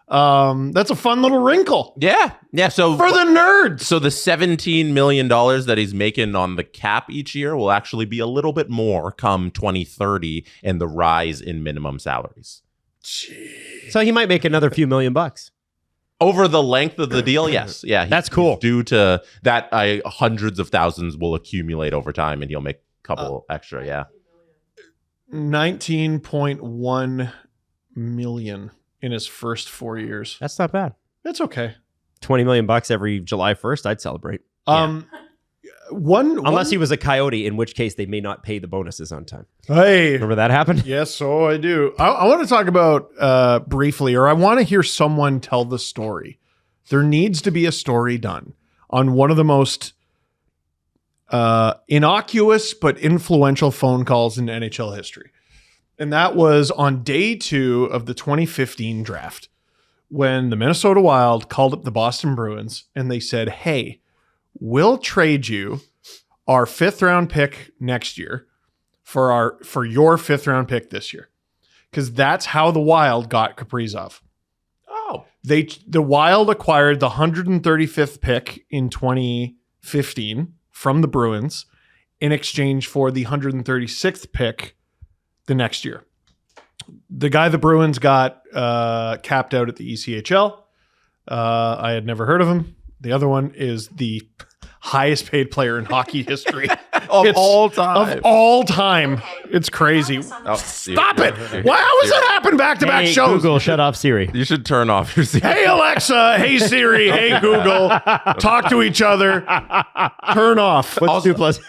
C: That's a fun little wrinkle.
D: Yeah. So
C: for the nerds.
D: So the $17 million that he's making on the cap each year will actually be a little bit more come 2030 and the rise in minimum salaries.
C: Jeez.
B: So he might make another few $1 million.
D: Over the length of the deal, yes. Yeah.
B: That's cool.
D: Due to that, hundreds of thousands will accumulate over time and he'll make a couple extra. Yeah.
C: 19.1 million in his first 4 years.
B: That's not bad.
C: That's okay.
B: $20 million every July 1st, I'd celebrate.
C: Unless
B: he was a Coyote, in which case they may not pay the bonuses on time.
C: Hey,
B: remember that happened?
C: Yes, so I do. I want to talk about briefly, or I want to hear someone tell the story. There needs to be a story done on one of the most innocuous but influential phone calls in NHL history. And that was on day 2 of the 2015 draft when the Minnesota Wild called up the Boston Bruins and they said, hey, we'll trade you our 5th round pick next year for your 5th round pick this year. Because that's how the Wild got Kaprizov.
D: Oh.
C: The Wild acquired the 135th pick in 2015 from the Bruins in exchange for the 136th pick the next year. The guy the Bruins got capped out at the ECHL. I had never heard of him. The other one is the highest paid player in hockey history
D: of all time.
C: It's crazy.
D: Oh,
C: Stop it. Why does that happen back-to-back shows?
B: Google, shut off Siri.
D: You should turn off your Siri.
C: Hey, Alexa. Hey, Siri. Hey, Google. Talk to each other. Turn off.
B: What's 2 plus?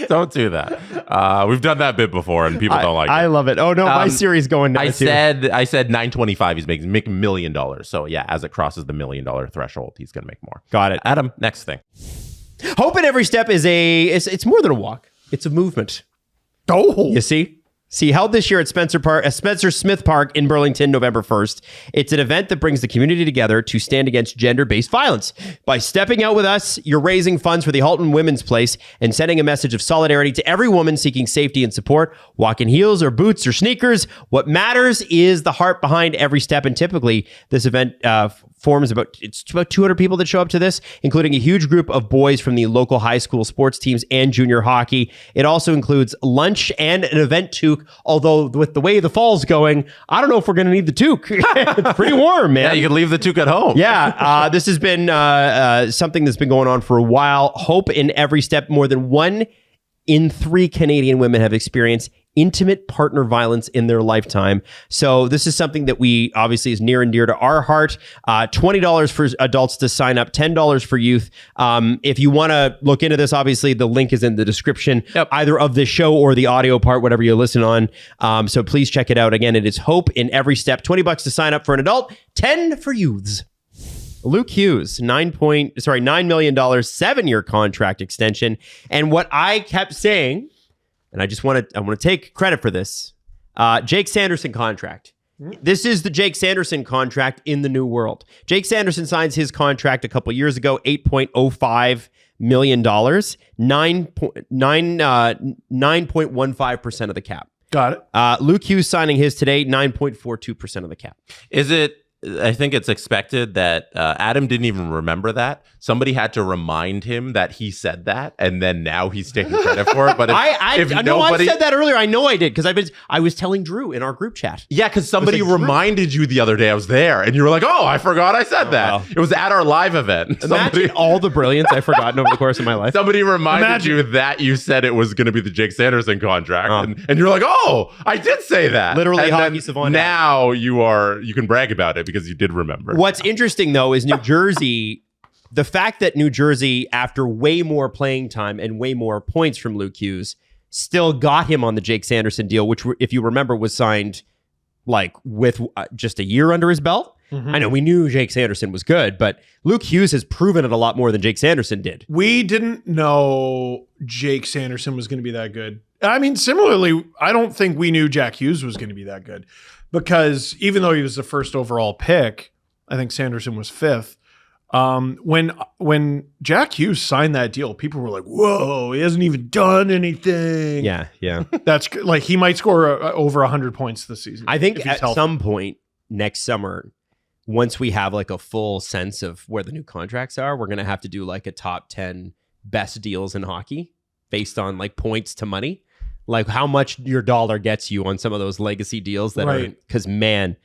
D: Don't do that. We've done that bit before, and people don't like it.
B: I love it. Oh no, my Siri's going now.
D: I said $925. He's making $1 million. So yeah, as it crosses the $1 million threshold, he's going to make more.
B: Got it.
D: Adam, next thing.
B: Hope in every step is it's more than a walk. It's a movement.
C: Oh,
B: you see. Held this year at Spencer Smith Park in Burlington, November 1st. It's an event that brings the community together to stand against gender-based violence. By stepping out with us, you're raising funds for the Halton Women's Place and sending a message of solidarity to every woman seeking safety and support. Walk in heels or boots or sneakers. What matters is the heart behind every step. And typically, this event forms about 200 people that show up to this, including a huge group of boys from the local high school sports teams and junior hockey. It also includes lunch and an event toque, although with the way the fall's going, I don't know if we're going to need the toque. It's pretty warm, man.
D: Yeah, you can leave the toque at home.
B: Yeah, this has been something that's been going on for a while. Hope in every step. More than 1 in 3 Canadian women have experienced intimate partner violence in their lifetime. So this is something that we obviously is near and dear to our heart. $20 for adults to sign up, $10 for youth. If you want to look into this, obviously the link is in the description, either of this show or the audio part, whatever you listen on. So please check it out. Again, it is Hope in Every Step. $20 to sign up for an adult, $10 for youths. Luke Hughes, $9 million, 7-year contract extension. And what I kept saying, and I want to take credit for this, Jake Sanderson contract. This is the Jake Sanderson contract in the new world. Jake Sanderson signs his contract a couple years ago, $8.05 million, 9.15% of the cap.
C: Got it.
B: Luke Hughes signing his today, 9.42% of the cap.
D: Is it? I think it's expected that Adam didn't even remember that. Somebody had to remind him that he said that, and then now he's taking credit for it. But
B: I said that earlier. I know I did because I was telling Drew in our group chat.
D: Yeah, because somebody reminded you the other day I was there, and you were like, "Oh, I forgot I said that." Well. It was at our live event.
B: Imagine all the brilliance I've forgotten over the course of my life.
D: Somebody reminded you that you said it was going to be the Jake Sanderson contract, and you're like, "Oh, I did say that."
B: Literally,
D: and
B: hockey savant.
D: Now you can brag about it because you did remember.
B: What's interesting though is New Jersey. The fact that New Jersey, after way more playing time and way more points from Luke Hughes, still got him on the Jake Sanderson deal, which, if you remember, was signed like with just a year under his belt. I know we knew Jake Sanderson was good, but Luke Hughes has proven it a lot more than Jake Sanderson did.
C: We didn't know Jake Sanderson was going to be that good. I mean, similarly, I don't think we knew Jack Hughes was going to be that good because even though he was the first overall pick, I think Sanderson was fifth. When Jack Hughes signed that deal, people were like, "Whoa, he hasn't even done anything."
B: Yeah.
C: That's like he might score over 100 points this season.
B: I think at some point next summer, once we have like a full sense of where the new contracts are, we're going to have to do like a top 10 best deals in hockey based on like points to money, like how much your dollar gets you on some of those legacy deals that are, because man,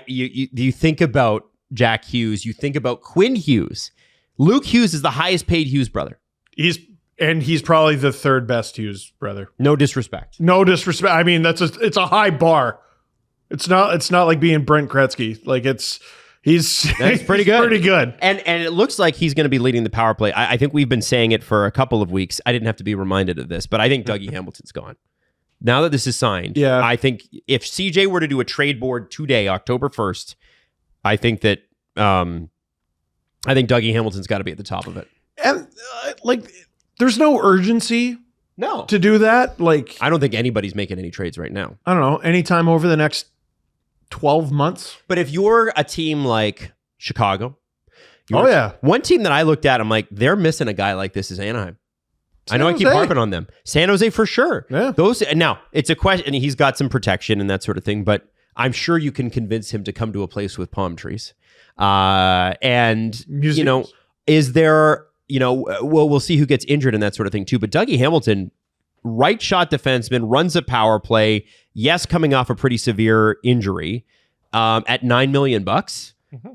B: you think about Jack Hughes, you think about Quinn Hughes. Luke Hughes is the highest paid Hughes brother.
C: He's probably the third best Hughes brother.
B: No disrespect.
C: I mean, it's a high bar. It's not like being Brent Gretzky. Like he's
B: pretty good.
C: Pretty good.
B: And it looks like he's going to be leading the power play. I think we've been saying it for a couple of weeks. I didn't have to be reminded of this, but I think Dougie Hamilton's gone. Now that this is signed, I think if CJ were to do a trade board today, October 1st, I think that Dougie Hamilton's got to be at the top of it.
C: And there's no urgency to do that. Like,
B: I don't think anybody's making any trades right now.
C: I don't know, anytime over the next 12 months.
B: But if you're a team like Chicago, one team that I looked at, I'm like, they're missing a guy like this is Anaheim. I know I keep harping on them. San Jose for sure. Yeah. Now it's a question, and he's got some protection and that sort of thing, but I'm sure you can convince him to come to a place with palm trees. And museums. Is there, we'll see who gets injured and that sort of thing too. But Dougie Hamilton, right shot defenseman, runs a power play. Yes, coming off a pretty severe injury, at $9 million.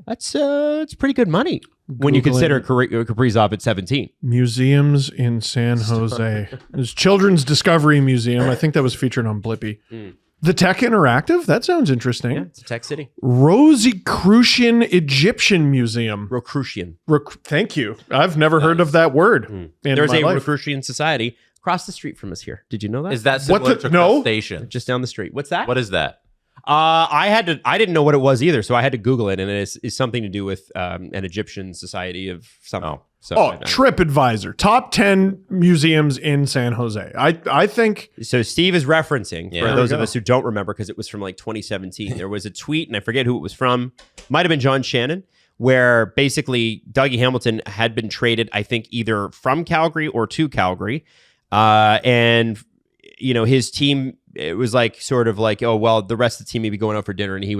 B: That's pretty good money when you consider Kaprizov at 17.
C: Museums in San Jose. There's Children's Discovery Museum. I think that was featured on Blippi. The Tech Interactive? That sounds interesting.
B: Yeah, it's a Tech City.
C: Rosicrucian Egyptian Museum.
B: Rosicrucian.
C: Thank you. I've never heard of that word.
B: There's a Rosicrucian Society across the street from us here. Did you know that?
D: Is that similar to crustacean?
B: Just down the street. What's that?
D: What is that?
B: I didn't know what it was either, so I had to Google it, and it is something to do with an Egyptian society of something.
C: TripAdvisor. Top 10 museums in San Jose. I think...
B: So Steve is referencing, for those of us who don't remember, because it was from like 2017, there was a tweet, and I forget who it was from. Might have been John Shannon, where basically Dougie Hamilton had been traded, I think, either from Calgary or to Calgary. And, his team, it was like sort of like, oh, well, the rest of the team may be going out for dinner, and he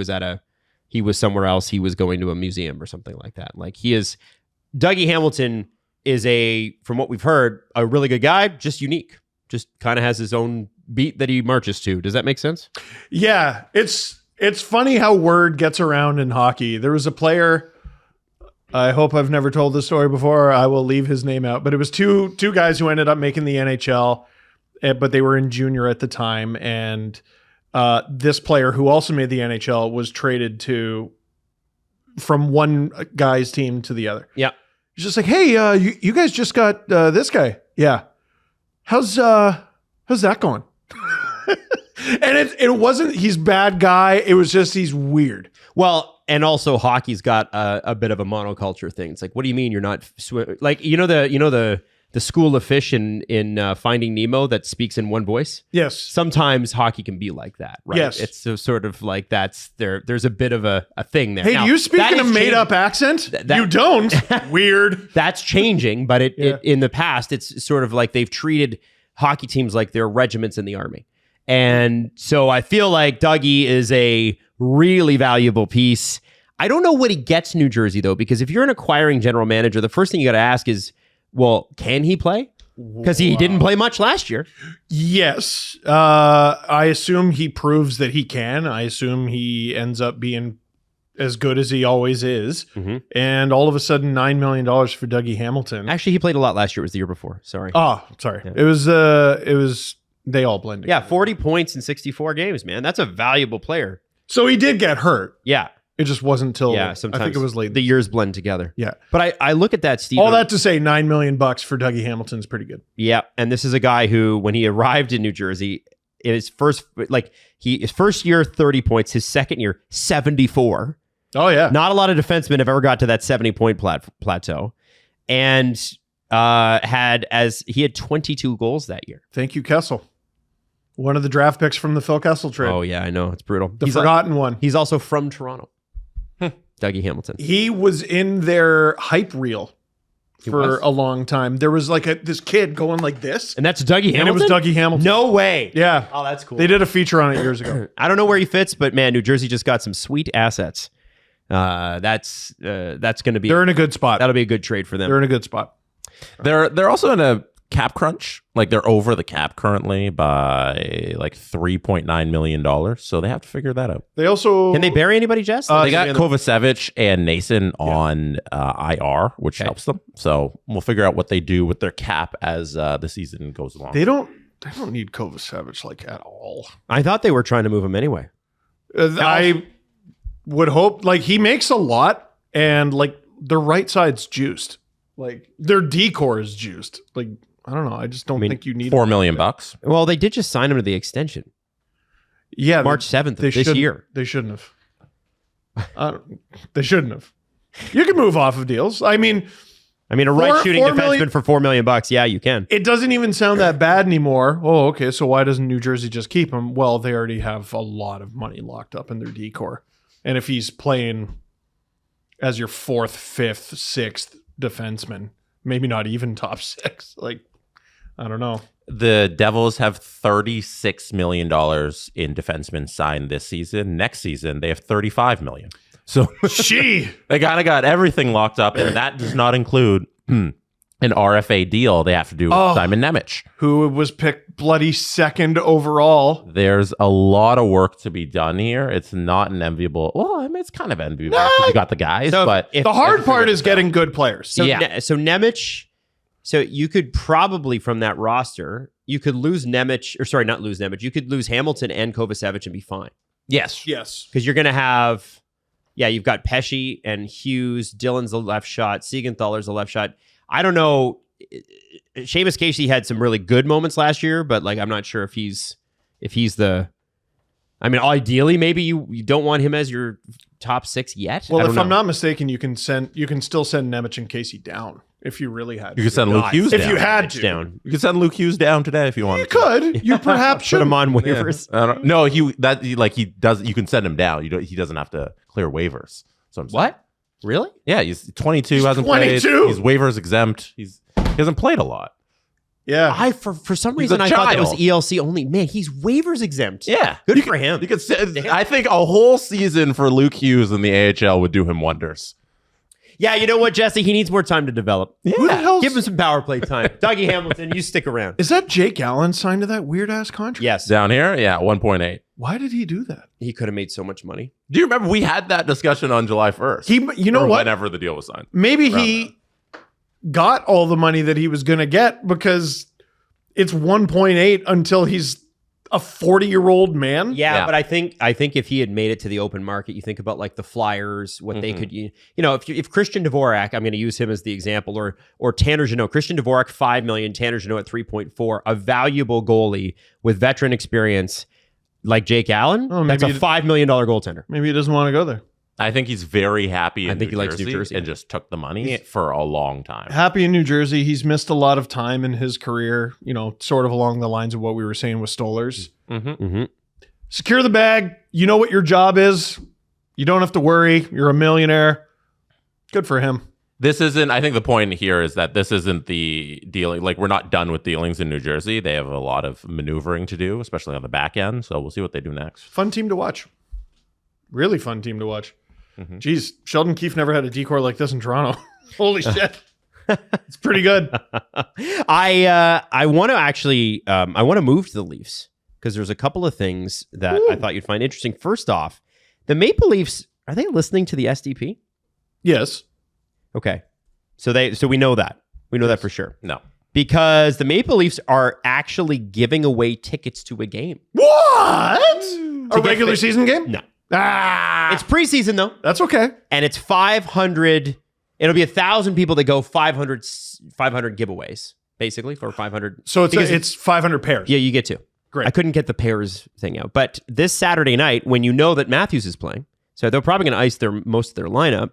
B: was somewhere else. He was going to a museum or something like that. Like Dougie Hamilton is from what we've heard, a really good guy, just unique. Just kind of has his own beat that he marches to. Does that make sense?
C: Yeah. It's funny how word gets around in hockey. There was a player, I hope I've never told this story before. I will leave his name out. But it was two guys who ended up making the NHL, but they were in junior at the time. And this player who also made the NHL was traded from one guy's team to the other.
B: Yeah.
C: He's just like, hey, you guys just got this guy. Yeah. How's that going? And it wasn't he's bad guy. It was just he's weird.
B: Well, and also hockey's got a bit of a monoculture thing. It's like, what do you mean you're not like the school of fish in Finding Nemo that speaks in one voice?
C: Yes.
B: Sometimes hockey can be like that, right?
C: Yes.
B: It's sort of like there's a bit of a thing there.
C: Hey,
B: now,
C: do you speak in a made-up accent? You don't. Weird.
B: That's changing, but it in the past, it's sort of like they've treated hockey teams like they're regiments in the army. And so I feel like Dougie is a really valuable piece. I don't know what he gets New Jersey, though, because if you're an acquiring general manager, the first thing you got to ask is, well, can he play? Because he didn't play much last year.
C: Yes. I assume he proves that he can. I assume he ends up being as good as he always is. Mm-hmm. And all of a sudden, $9 million for Dougie Hamilton.
B: Actually, he played a lot last year. It was the year before. Sorry.
C: Oh, sorry. Yeah. It was they all blended.
B: Yeah, 40 points in 64 games, man. That's a valuable player.
C: So he did get hurt.
B: Yeah.
C: It just wasn't till
B: sometimes
C: I think it was late.
B: The years blend together.
C: Yeah.
B: But I look at that, Steve.
C: All that to say, $9 million for Dougie Hamilton is pretty good.
B: Yeah. And this is a guy who, when he arrived in New Jersey, in his first year, 30 points, his second year, 74.
C: Oh, yeah.
B: Not a lot of defensemen have ever got to that 70-point plateau. And he had 22 goals that year.
C: Thank you, Kessel. One of the draft picks from the Phil Kessel trade.
B: Oh, yeah, I know. It's brutal.
C: The forgotten one.
B: He's also from Toronto. Dougie Hamilton.
C: He was in their hype reel for a long time. There was like this kid going like this.
B: And that's Dougie Hamilton?
C: And it was Dougie Hamilton.
B: No way.
C: Yeah.
B: Oh, that's cool.
C: They did a feature on it years ago.
B: I don't know where he fits, but man, New Jersey just got some sweet assets. That's going to be...
C: They're in a good spot.
B: That'll be a good trade for them.
C: They're in a good spot.
D: They're also in a cap crunch. Like they're over the cap currently by like $3.9 million. So they have to figure that out.
C: They also...
B: Can they bury anybody, Jess?
D: They got Kovacevic and Nason on IR, which helps them. So we'll figure out what they do with their cap as the season goes along.
C: They don't need Kovacevic like at all.
B: I thought they were trying to move him anyway.
C: I would hope, like, he makes a lot, and like their right side's juiced. Like their decor is juiced. Like, I don't know. I just don't think you need
D: $4 million.
B: Well, they did just sign him to the extension.
C: Yeah,
B: March 7th of this year.
C: They shouldn't have. They shouldn't have. You can move off of deals. I mean,
B: a right shooting defenseman for $4 million. Yeah, you can.
C: It doesn't even sound that bad anymore. Oh, okay. So why doesn't New Jersey just keep him? Well, they already have a lot of money locked up in their decor. And if he's playing as your 4th, 5th, 6th defenseman, maybe not even top 6, like, I don't know.
D: The Devils have $36 million in defensemen signed this season. Next season, they have $35 million. So they kind of got everything locked up, and that does not include an RFA deal they have to do with Simon Nemec,
C: who was picked bloody 2nd overall.
D: There's a lot of work to be done here. It's not an enviable. Well, I mean, it's kind of enviable because you got the guys, but
C: the hard part is getting good players.
B: So Nemec. So you could probably from that roster, you could lose Nemec, or sorry, not lose Nemec. You could lose Hamilton and Kovacevic and be fine.
C: Yes.
B: Because you're going to have, you've got Pesce and Hughes. Dillon's the left shot. Siegenthaler's the left shot. I don't know. Seamus Casey had some really good moments last year, but like I'm not sure if he's the. I mean, ideally, maybe you don't want him as your top 6 yet.
C: Well, if I'm not mistaken, you can still send Nemec and Casey down if you really had to.
D: You could send Luke Hughes
C: if
D: down.
C: you had to.
B: Down.
D: You could send Luke Hughes down today if you want.
C: You could. You perhaps should
B: put him on waivers.
D: Yeah. No, he does. You can send him down. He doesn't have to clear waivers. So
B: what? Really?
D: Yeah, he's 22.
C: He's
D: hasn't
C: 22.
D: played. He's waivers exempt. He hasn't played a lot.
C: Yeah.
B: For some reason I thought that was ELC only. Man, he's waivers exempt.
D: Yeah,
B: good for him.
D: You could. I think a whole season for Luke Hughes in the AHL would do him wonders.
B: Yeah, you know what, Jesse? He needs more time to develop.
D: Yeah.
C: Who the hell?
B: Give him some power play time. Dougie Hamilton, you stick around.
C: Is that Jake Allen signed to that weird ass contract?
B: Yes.
D: Down here, 1.8.
C: Why did he do that?
B: He could have made so much money.
D: Do you remember we had that discussion on July 1st?
C: You know what?
D: Whenever the deal was signed.
C: Maybe he got all the money that he was going to get because it's 1.8 until he's a 40-year-old man.
B: Yeah, but I think if he had made it to the open market, you think about like the Flyers, what they could, if Christian Dvorak, I'm going to use him as the example, or Tanner Jeannot. Christian Dvorak, $5 million, Tanner Jeannot at 3.4, a valuable goalie with veteran experience like Jake Allen. That's a $5 million goaltender.
C: Maybe he doesn't want to go there.
D: I think he's very happy in
B: he likes New Jersey
D: and just took the money for a long time.
C: Happy in New Jersey. He's missed a lot of time in his career, sort of along the lines of what we were saying with Stolarz. Secure the bag. You know what your job is. You don't have to worry. You're a millionaire. Good for him.
D: This isn't, I think the point here is that this isn't the dealing. Like, we're not done with dealings in New Jersey. They have a lot of maneuvering to do, especially on the back end. So we'll see what they do next.
C: Fun team to watch. Really fun team to watch. Geez, Sheldon Keefe never had a decor like this in Toronto. Holy shit. It's pretty good.
B: I want to actually, I want to move to the Leafs because there's a couple of things that I thought you'd find interesting. First off, the Maple Leafs, are they listening to the SDP?
C: Yes.
B: Okay. So we know that. We know that for sure.
D: No.
B: Because the Maple Leafs are actually giving away tickets to a game.
C: What? A regular season game?
B: No.
C: It's
B: It's preseason though.
C: That's okay.
B: And it's 500. It'll be 1,000 people that go 500 giveaways, basically, for 500.
C: So it's 500 pairs.
B: Yeah, you get to.
C: Great.
B: I couldn't get the pairs thing out. But this Saturday night, when you know that Matthews is playing, So they're probably going to ice most of their lineup.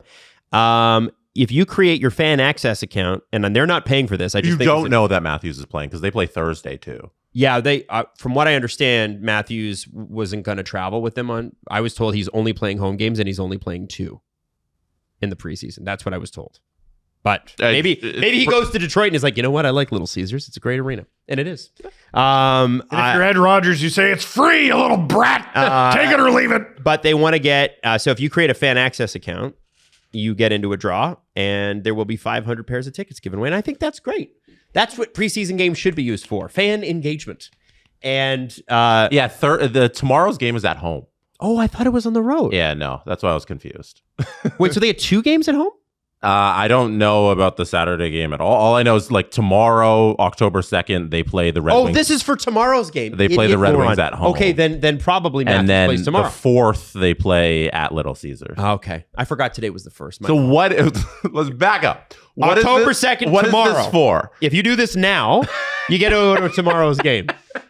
B: If you create your fan access account, and they're not paying for this, I just
D: You
B: think
D: don't know that Matthews is playing because they play Thursday too.
B: Yeah, they. From what I understand, Matthews wasn't going to travel with them on. I was told he's only playing home games and he's only playing 2 in the preseason. That's what I was told. But maybe he goes to Detroit and is like, you know what? I like Little Caesars. It's a great arena, and it is.
C: And if you're Ed Rogers, you say it's free, you little brat. Take it or leave it.
B: But they want to get. So if you create a fan access account, you get into a draw, and there will be 500 pairs of tickets given away. And I think that's great. That's what preseason games should be used for: fan engagement. And
D: the tomorrow's game is at home.
B: Oh, I thought it was on the road.
D: Yeah, no, that's why I was confused.
B: Wait, so they had 2 games at home?
D: I don't know about the Saturday game at all. All I know is like tomorrow, October 2nd, they play the Red Wings.
B: Oh, this is for tomorrow's game.
D: They play the Red Wings at home.
B: Okay, then probably Matthews plays tomorrow.
D: And then the 4th, they play at Little Caesars.
B: Okay. I forgot today was the 1st.
D: So what? Let's back up.
B: October 2nd,
D: what
B: tomorrow.
D: What is this for?
B: If you do this now, you get to go to tomorrow's game.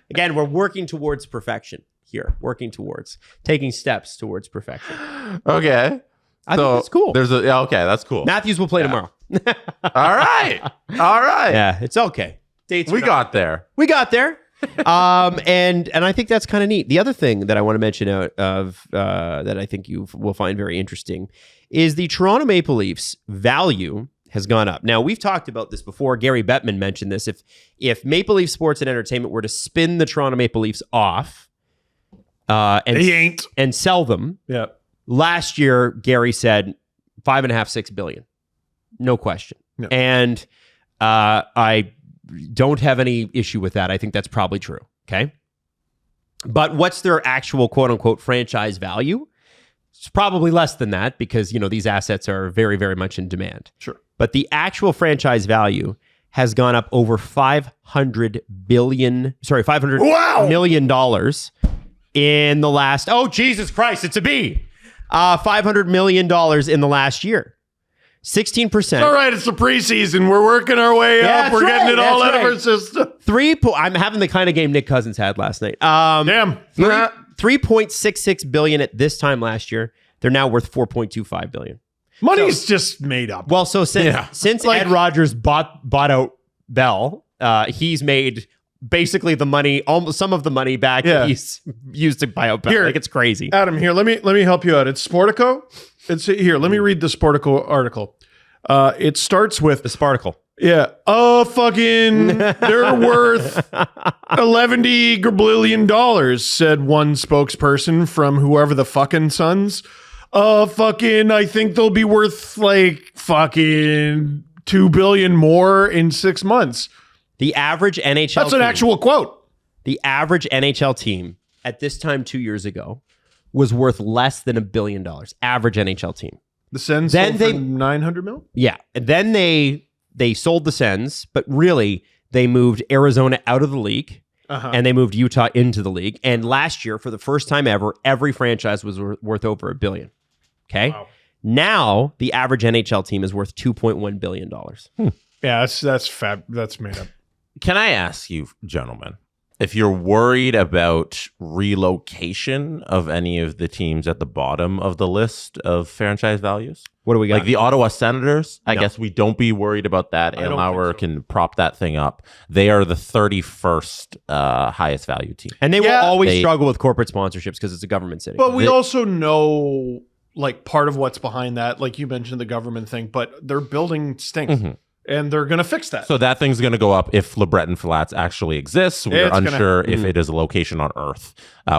B: Again, we're working towards perfection here. Working towards. Taking steps towards perfection.
D: Okay.
B: I think that's cool.
D: Okay, that's cool.
B: Matthews will play tomorrow.
D: All right.
B: Yeah, it's okay.
D: We got there.
B: And I think that's kind of neat. The other thing that I want to mention out of that I think you will find very interesting is the Toronto Maple Leafs value has gone up. Now, we've talked about this before. Gary Bettman mentioned this. If Maple Leaf Sports and Entertainment were to spin the Toronto Maple Leafs off and sell them,
C: yeah.
B: Last year, Gary said $5.5-6 billion, no question.
C: No.
B: And I don't have any issue with that. I think that's probably true. Okay, but what's their actual quote unquote franchise value? It's probably less than that because these assets are very, very much in demand.
C: Sure,
B: but the actual franchise value has gone up over $500 million in the last. Oh Jesus Christ! It's a B. $500 million in the last year. 16%.
C: All right, it's the preseason. We're working our way up. We're getting it all out of our system.
B: I'm having the kind of game Nick Cousins had last night.
C: Damn.
B: $3.66 billion at this time last year. They're now worth $4.25 billion.
C: Money's just made up.
B: Well, so since Ed Rogers bought out Bell, he's made basically the money, almost some of the money back that he's used to buy out Bell. Like, it's crazy.
C: Adam, here, let me help you out. It's Sportico. Let me read the Sportico article. It starts with
B: the Sparticle.
C: Yeah. They're worth $11 billion, said one spokesperson from whoever the fucking Suns. I think they'll be worth like fucking $2 billion more in 6 months.
B: The average NHL
C: That's an actual quote.
B: The average NHL team at this time 2 years ago was worth less than $1 billion. Average NHL team.
C: The Sens sold for $900 million?
B: Yeah. And then they sold the Sens, but really they moved Arizona out of the league and they moved Utah into the league. And last year, for the first time ever, every franchise was worth over $1 billion. Okay. Wow. Now the average NHL team is worth $2.1 billion.
C: Yeah, that's made up.
D: Can I ask you, gentlemen, if you're worried about relocation of any of the teams at the bottom of the list of franchise values?
B: What do we got?
D: Like the Ottawa Senators? I guess we don't be worried about that. Andlauer can prop that thing up. They are the 31st highest value team.
B: And they will always struggle with corporate sponsorships because it's a government city.
C: But we also know like part of what's behind that. Like you mentioned the government thing, but their building stinks. Mm-hmm. And they're going to fix that.
D: So that thing's going to go up if LeBreton Flats actually exists. We're unsure if it is a location on Earth.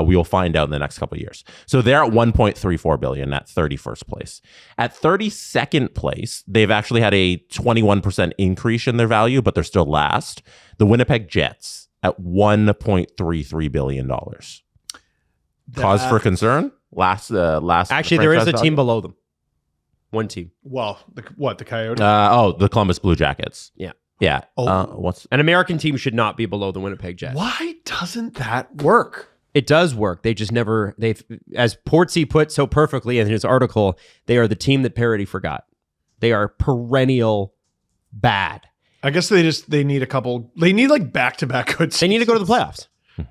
D: We will find out in the next couple of years. So they're at $1.34 billion at 31st place. At 32nd place, they've actually had a 21% increase in their value, but they're still last. The Winnipeg Jets at $1.33 billion. Cause for concern? Last.
B: Actually, there is a team below them. One team.
C: Well, the Coyotes?
D: The Columbus Blue Jackets.
B: Yeah.
D: Yeah.
B: An American team should not be below the Winnipeg Jets.
C: Why doesn't that work?
B: It does work. They just never, as Portsy put so perfectly in his article, they are the team that parody forgot. They are perennial bad.
C: I guess they need like back-to-back good seasons.
B: They need to go to the playoffs.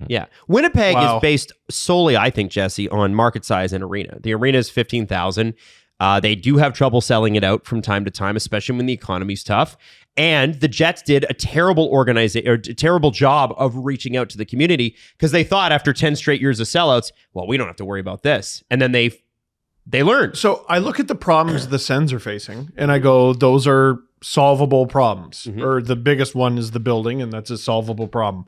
B: Yeah. Winnipeg
C: Wow.
B: is based solely, I think, Jesse, on market size and arena. The arena is 15,000. They do have trouble selling it out from time to time, especially when the economy's tough. And the Jets did a terrible terrible job of reaching out to the community because they thought after 10 straight years of sellouts, well, we don't have to worry about this. And then they learned.
C: So I look at the problems the Sens are facing, and I go, those are solvable problems. Or the biggest one is the building, and that's a solvable problem.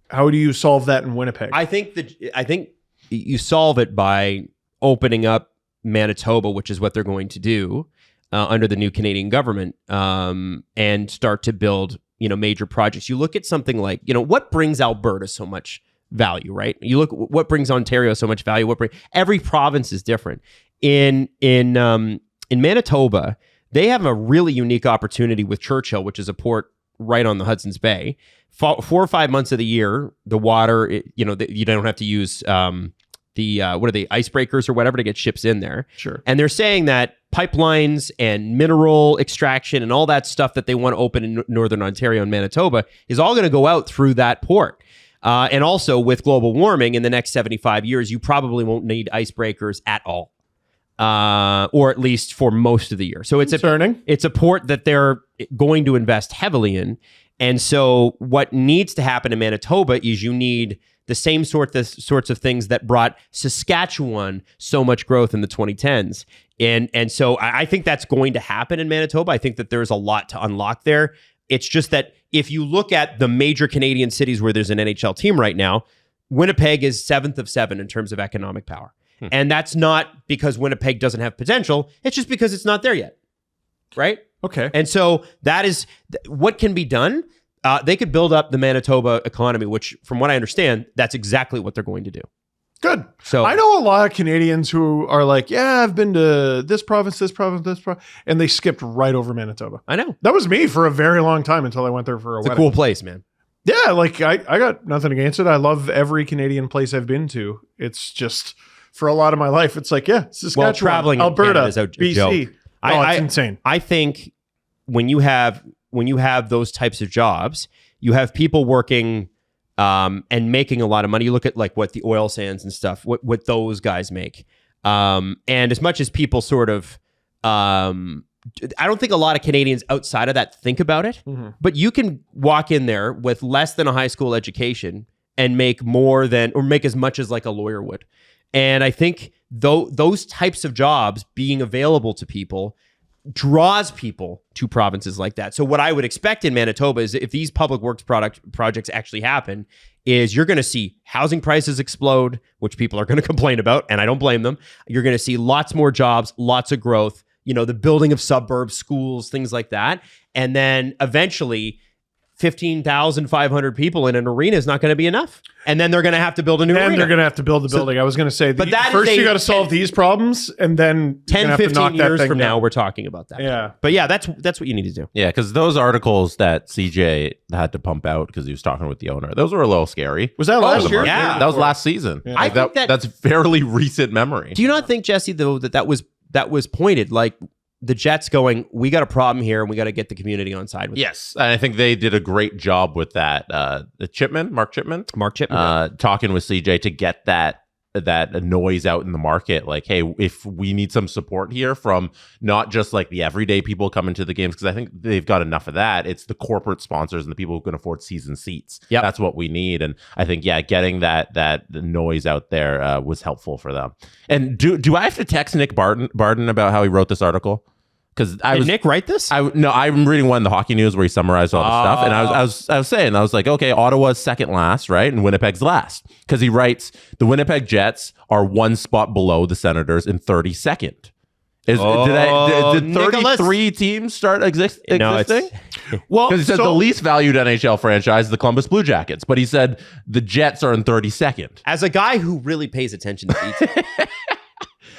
C: How do you solve that in Winnipeg?
B: I think you solve it by opening up Manitoba, which is what they're going to do under the new Canadian government, and start to build, major projects. You look at something like, what brings Alberta so much value, right? You look what brings Ontario so much value. Every province is different. In Manitoba, they have a really unique opportunity with Churchill, which is a port right on the Hudson's Bay. 4 or 5 months of the year, the water, you don't have to use what are they, icebreakers or whatever to get ships in there.
C: Sure.
B: And they're saying that pipelines and mineral extraction and all that stuff that they want to open in Northern Ontario and Manitoba is all going to go out through that port. And also with global warming in the next 75 years, you probably won't need icebreakers at all. Or at least for most of the year. So it's a port that they're going to invest heavily in. And so what needs to happen in Manitoba is you need the same sorts of things that brought Saskatchewan so much growth in the 2010s. And so I think that's going to happen in Manitoba. I think that there's a lot to unlock there. It's just that if you look at the major Canadian cities where there's an NHL team right now, Winnipeg is 7th of 7 in terms of economic power. And that's not because Winnipeg doesn't have potential. It's just because it's not there yet. Right?
C: Okay.
B: And so that is what can be done. They could build up the Manitoba economy, which from what I understand, that's exactly what they're going to do.
C: Good.
B: So
C: I know a lot of Canadians who are like, yeah, I've been to this province, and they skipped right over Manitoba.
B: I know.
C: That was me for a very long time until I went there for a wedding.
B: It's a cool place, man.
C: Yeah, like I got nothing against it. I love every Canadian place I've been to. It's just for a lot of my life, it's like, yeah, Saskatchewan,
B: traveling in
C: Alberta,
B: Canada is a
C: BC.
B: joke.
C: It's insane.
B: I think when you have those types of jobs, you have people working and making a lot of money. You look at like what the oil sands and stuff, what those guys make. And as much as people sort of, I don't think a lot of Canadians outside of that think about it, but you can walk in there with less than a high school education and make make as much as like a lawyer would. And I think those types of jobs being available to people draws people to provinces like that. So what I would expect in Manitoba is if these public works projects actually happen, is you're going to see housing prices explode, which people are going to complain about, and I don't blame them. You're going to see lots more jobs, lots of growth, the building of suburbs, schools, things like that. And then eventually 15,500 people in an arena is not going to be enough. And then they're going to have to build a new arena.
C: And they're going to have to build the building. I was going to say,
B: but that
C: first
B: is
C: you got to solve these problems, and then
B: 10, 15 years from now, we're talking about that.
C: Yeah.
B: But yeah, that's what you need to do.
D: Yeah, because those articles that CJ had to pump out because he was talking with the owner, those were a little scary.
C: Was that last year?
B: Yeah.
D: That was last season.
C: Yeah.
D: Like,
B: I think
D: that's fairly recent memory.
B: Do you not think, Jesse, though, that was pointed like the Jets going, we got a problem here and we got to get the community on side with it?
D: Yes, and I think they did a great job with that. Mark Chipman, talking with CJ to get that noise out in the market. Like, hey, if we need some support here from not just like the everyday people coming to the games, because I think they've got enough of that. It's the corporate sponsors and the people who can afford season seats.
B: Yep.
D: That's what we need. And I think, getting the noise out there was helpful for them. And do I have to text Nick Barden about how he wrote this article? Because
B: Did Nick write this?
D: I'm reading one in the Hockey News where he summarized all the stuff, and I was saying, I was like, okay, Ottawa's second last, right, and Winnipeg's last, because he writes the Winnipeg Jets are one spot below the Senators in 32nd. Did 33 teams start existing?
B: No,
C: Well,
D: because he said the least valued NHL franchise is the Columbus Blue Jackets, but he said the Jets are in 32nd.
B: As a guy who really pays attention to detail,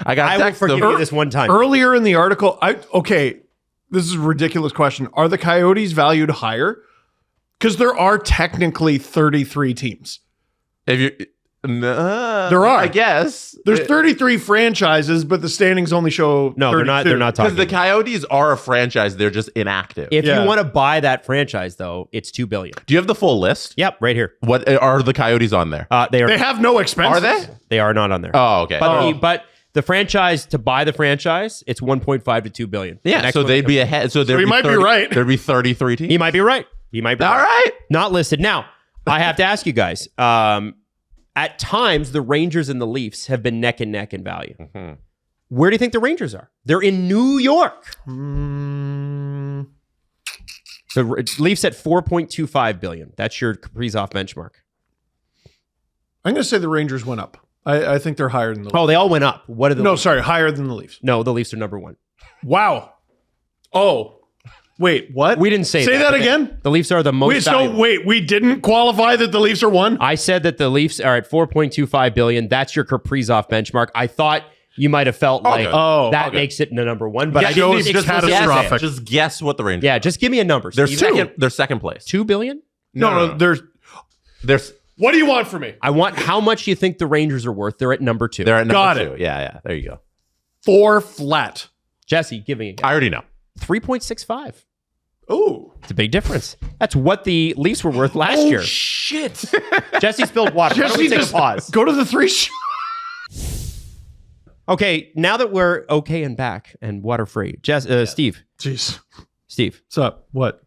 D: I
B: will forgive you this one time.
C: Earlier in the article, this is a ridiculous question. Are the Coyotes valued higher? Because there are technically 33 teams.
D: No,
C: There are.
D: I guess.
C: There's 33 franchises, but the standings only show
B: No,
C: 32.
B: they're not talking.
D: Because the Coyotes are a franchise. They're just inactive.
B: If
C: Yeah.
B: you want to buy that franchise, though, it's $2 billion.
D: Do you have the full list?
B: Yep, right here.
D: What are the Coyotes on there?
C: They have no expenses.
D: Are they?
B: They are not on there.
D: Oh, okay.
B: But the franchise, to buy the franchise, it's 1.5 to $2 billion.
D: Yeah,
B: Next
D: so
B: one
D: they'd
B: comes-
D: be ahead. So
C: he might be right.
D: There'd be 33 teams.
B: He might be right. He might be
D: All right.
B: Not listed. Now, I have to ask you guys. At times, the Rangers and the Leafs have been neck and neck in value.
D: Mhm.
B: Where do you think the Rangers are? They're in New York.
C: Mm,
B: The Leafs at $4.25 billion. That's your Kaprizov benchmark.
C: I'm going to say the Rangers went up. I think they're higher than the Leafs.
B: Oh, they all went up. What are the
C: No,
B: Leafs?
C: sorry, higher than the Leafs.
B: No, the Leafs are number one.
C: Wow. Oh, wait, what?
B: We didn't say
C: that
B: but
C: again.
B: The Leafs are the most
C: Wait, so
B: valuable.
C: wait, we didn't qualify that the Leafs are one?
B: I said that the Leafs are at $4.25 billion. That's your Kaprizov benchmark. I thought you might have felt like that
C: okay.
B: makes it the number one, but I
C: Joe
B: didn't
C: is
B: explicitly
C: catastrophic.
B: say it.
D: Just guess what the Rangers.
B: Yeah, just give me a number.
D: They're
B: Steve.
D: second place.
B: $2 billion?
C: No, there's.
D: There's
C: What do you want from me?
B: I want how much you think the Rangers are worth. They're at number 2.
D: they're at
C: Got
D: number
C: it.
D: 2. Yeah. There you go.
C: 4 flat.
B: Jesse, give me a guess.
D: I already know.
B: 3.65.
C: Ooh.
B: It's a big difference. That's what the Leafs were worth last year.
C: Shit.
B: Jesse spilled water. Why don't we
C: Jesse,
B: take a
C: just
B: pause?
C: go to the 3
B: Okay, now that we're okay and back and water free, Steve.
C: Jeez.
B: Steve.
C: What's up? What?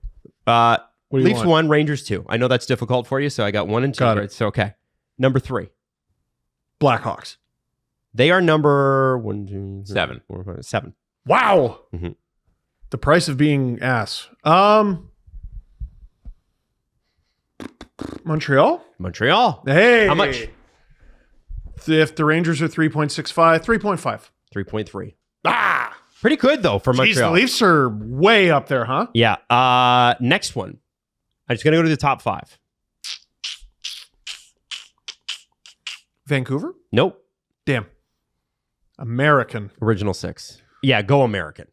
B: Uh,
C: What do you
B: Leafs
C: want?
B: 1, Rangers 2. I know that's difficult for you, so I got 1 and 2.
C: Got it.
B: It's okay. Number 3.
C: Blackhawks.
B: They are number 1, 2, 3,
D: 7.
B: 4, 5, 7.
C: Wow.
B: Mhm.
C: The price of being ass. Montreal?
B: Montreal.
C: Hey.
B: How much?
C: If the Rangers are 3.65, 3.5.
B: 3.3.
C: Ah.
B: Pretty good though for
C: Jeez,
B: Montreal.
C: the Leafs are way up there, huh?
B: Yeah. Next one. I'm just gonna go to the top 5.
C: Vancouver?
B: Nope.
C: Damn. Original
B: Original 6. Yeah, go American.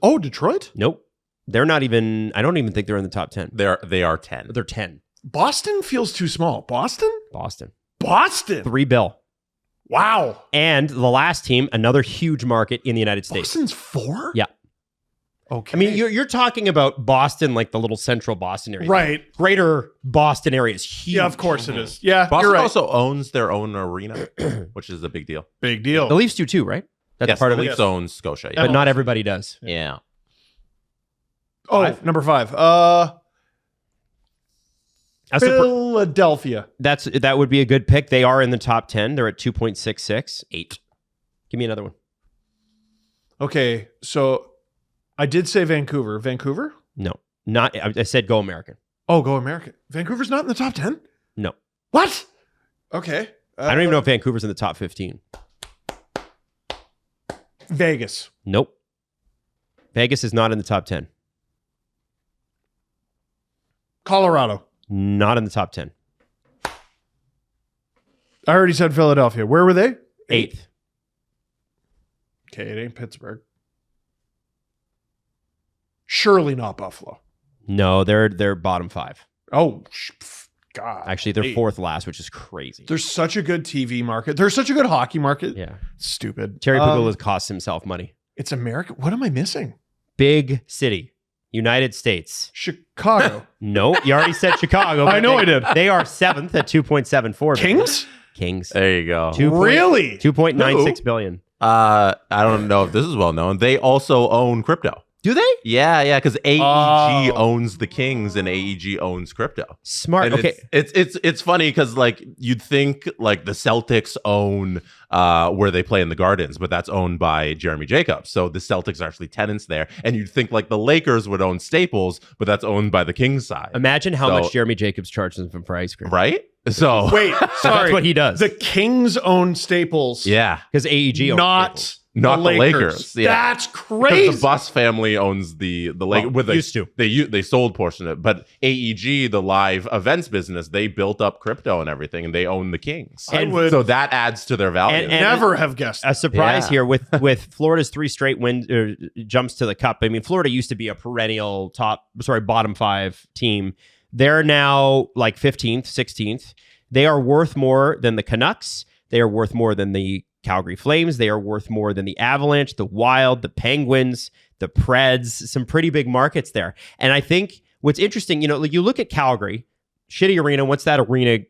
C: Oh, Detroit?
B: Nope. They're not even. I don't even think they're in the top 10.
D: They are 10.
B: They're 10.
C: Boston feels too small. Boston?
B: Boston.
C: 3
B: bill.
C: Wow.
B: And the last team, another huge market in the United States.
C: Boston's 4?
B: Yeah.
C: Okay.
B: I mean, you're talking about Boston, like the little central Boston area.
C: right.
B: Greater Boston area is huge.
C: Yeah, of course it is. Yeah,
D: Boston
C: you're right.
D: also owns their own arena, which is a big deal.
C: Big deal.
B: The Leafs do too, right? That's
D: Yes,
B: part of
D: the
B: it.
D: Leafs owns Scotia. Yeah.
B: But not everybody does.
D: Yeah.
C: Number 5.
B: That's a
C: Philadelphia.
B: that would be a good pick. They are in the top 10. They're at 2.66. 8. Give me another one.
C: Okay, so I did say Vancouver. Vancouver?
B: No. Not I said go American.
C: Oh, go American. Vancouver's not in the top 10?
B: No.
C: What? Okay.
B: I don't even know if Vancouver's in the top 15.
C: Vegas.
B: Nope. Vegas is not in the top 10.
C: Colorado.
B: Not in the top 10.
C: I already said Philadelphia. Where were they?
B: 8th.
C: Okay, it ain't Pittsburgh. Surely not Buffalo.
B: No, they're bottom 5.
C: Oh, God.
B: Actually, they're
C: Hey.
B: 4th last, which is crazy.
C: There's such a good TV market. There's such a good hockey market.
B: Yeah.
C: Stupid.
B: Terry Pagula costs himself money.
C: It's America. What am I missing?
B: Big city. United States.
C: Chicago.
B: No, you already said Chicago.
C: I
B: but
C: know
B: they-
C: I did.
B: They are 7th at 2.74.
C: Kings?
B: Kings.
D: There you go.
C: Really?
B: 2.96 billion.
D: I don't know if this is well known. They also own crypto.
B: Do they?
D: Yeah, because AEG
C: Oh.
D: owns the Kings and AEG owns crypto.
B: Smart.
D: And
B: Okay.
D: it's funny because like you'd think like the Celtics own where they play in the Gardens, but that's owned by Jeremy Jacobs. So the Celtics are actually tenants there, and you'd think like the Lakers would own Staples, but that's owned by the Kings side,
B: Imagine how
D: So-
B: much Jeremy Jacobs charges them for ice cream.
D: right? So
C: Wait,
B: So
C: sorry.
B: that's what he does.
C: The Kings own Staples.
D: yeah,
B: Because AEG owns
C: Not,
B: Staples.
D: Not the Lakers. Yeah.
C: That's
D: because
C: crazy.
D: the Bus family owns the Lake.
B: Well,
D: with
B: used to.
D: They sold portion of it, but AEG, the live events business, they built up crypto and everything, and they own the Kings.
C: I
B: And
C: would
D: So that adds to their value.
B: And-
C: never have guessed.
B: A surprise
D: Yeah.
B: here with Florida's 3 straight jumps to the cup. I mean, Florida used to be a perennial bottom 5 team. They're now like 15th, 16th. They are worth more than the Canucks. They are worth more than the Calgary Flames. They are worth more than the Avalanche, the Wild, the Penguins, the Preds. Some pretty big markets there. And I think what's interesting, like you look at Calgary, shitty arena. Once that arena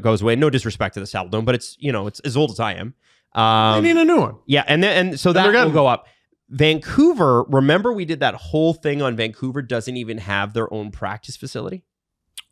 B: goes away, no disrespect to the Saddledome, but it's it's as old as I am.
C: They need a new one.
B: Yeah, and so that will go up. Vancouver, remember we did that whole thing on Vancouver doesn't even have their own practice facility.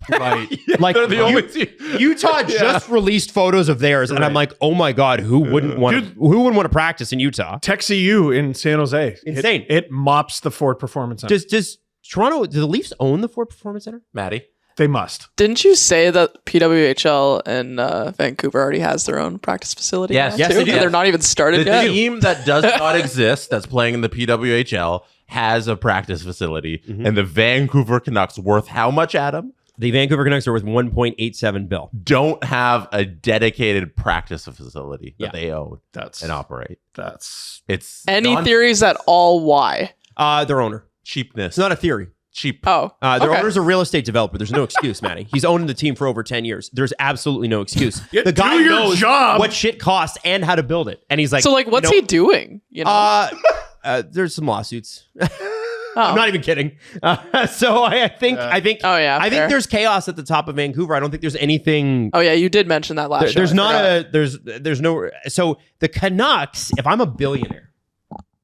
C: Right.
B: Like
D: They're the only team.
B: Utah just released photos of theirs, and I'm like, oh my God, who wouldn't want to practice in Utah?
C: Texas U in San Jose.
B: Insane.
C: It mops the Ford Performance Center.
B: Does Toronto, do the Leafs own the Ford Performance Center?
D: Maddie.
C: They must.
E: Didn't you say that PWHL in Vancouver already has their own practice facility?
D: Yes.
E: now,
B: Yes,
E: too?
B: they do.
E: And they're not even started
D: The
E: yet.
D: team that does not exist, that's playing in the PWHL, has a practice facility. And the Vancouver Canucks, worth how much, Adam?
B: The Vancouver Canucks are worth $1.87 billion.
D: Don't have a dedicated practice facility that
B: Yeah.
D: they own
C: That's
D: and operate. It's
E: Any
D: non-
E: theories at all why?
B: Their owner.
D: cheapness.
B: It's not a theory.
D: Cheap.
E: Oh,
B: Their
E: okay.
B: owner's a real estate developer. There's no excuse, Matty. He's owned the team for over 10 years. There's absolutely no excuse. The guy
C: do your
B: knows
C: job.
B: what shit costs and how to build it. And he's like,
E: So, like, what's he doing? You know?
B: There's some lawsuits.
E: Oh.
B: I'm not even kidding. So I think
E: Oh, yeah,
B: I
E: fair.
B: think there's chaos at the top of Vancouver. I don't think there's anything.
E: Oh, yeah, you did mention that last show.
B: There's
E: I
B: not
E: forgot.
B: there's no. So the Canucks, if I'm a billionaire,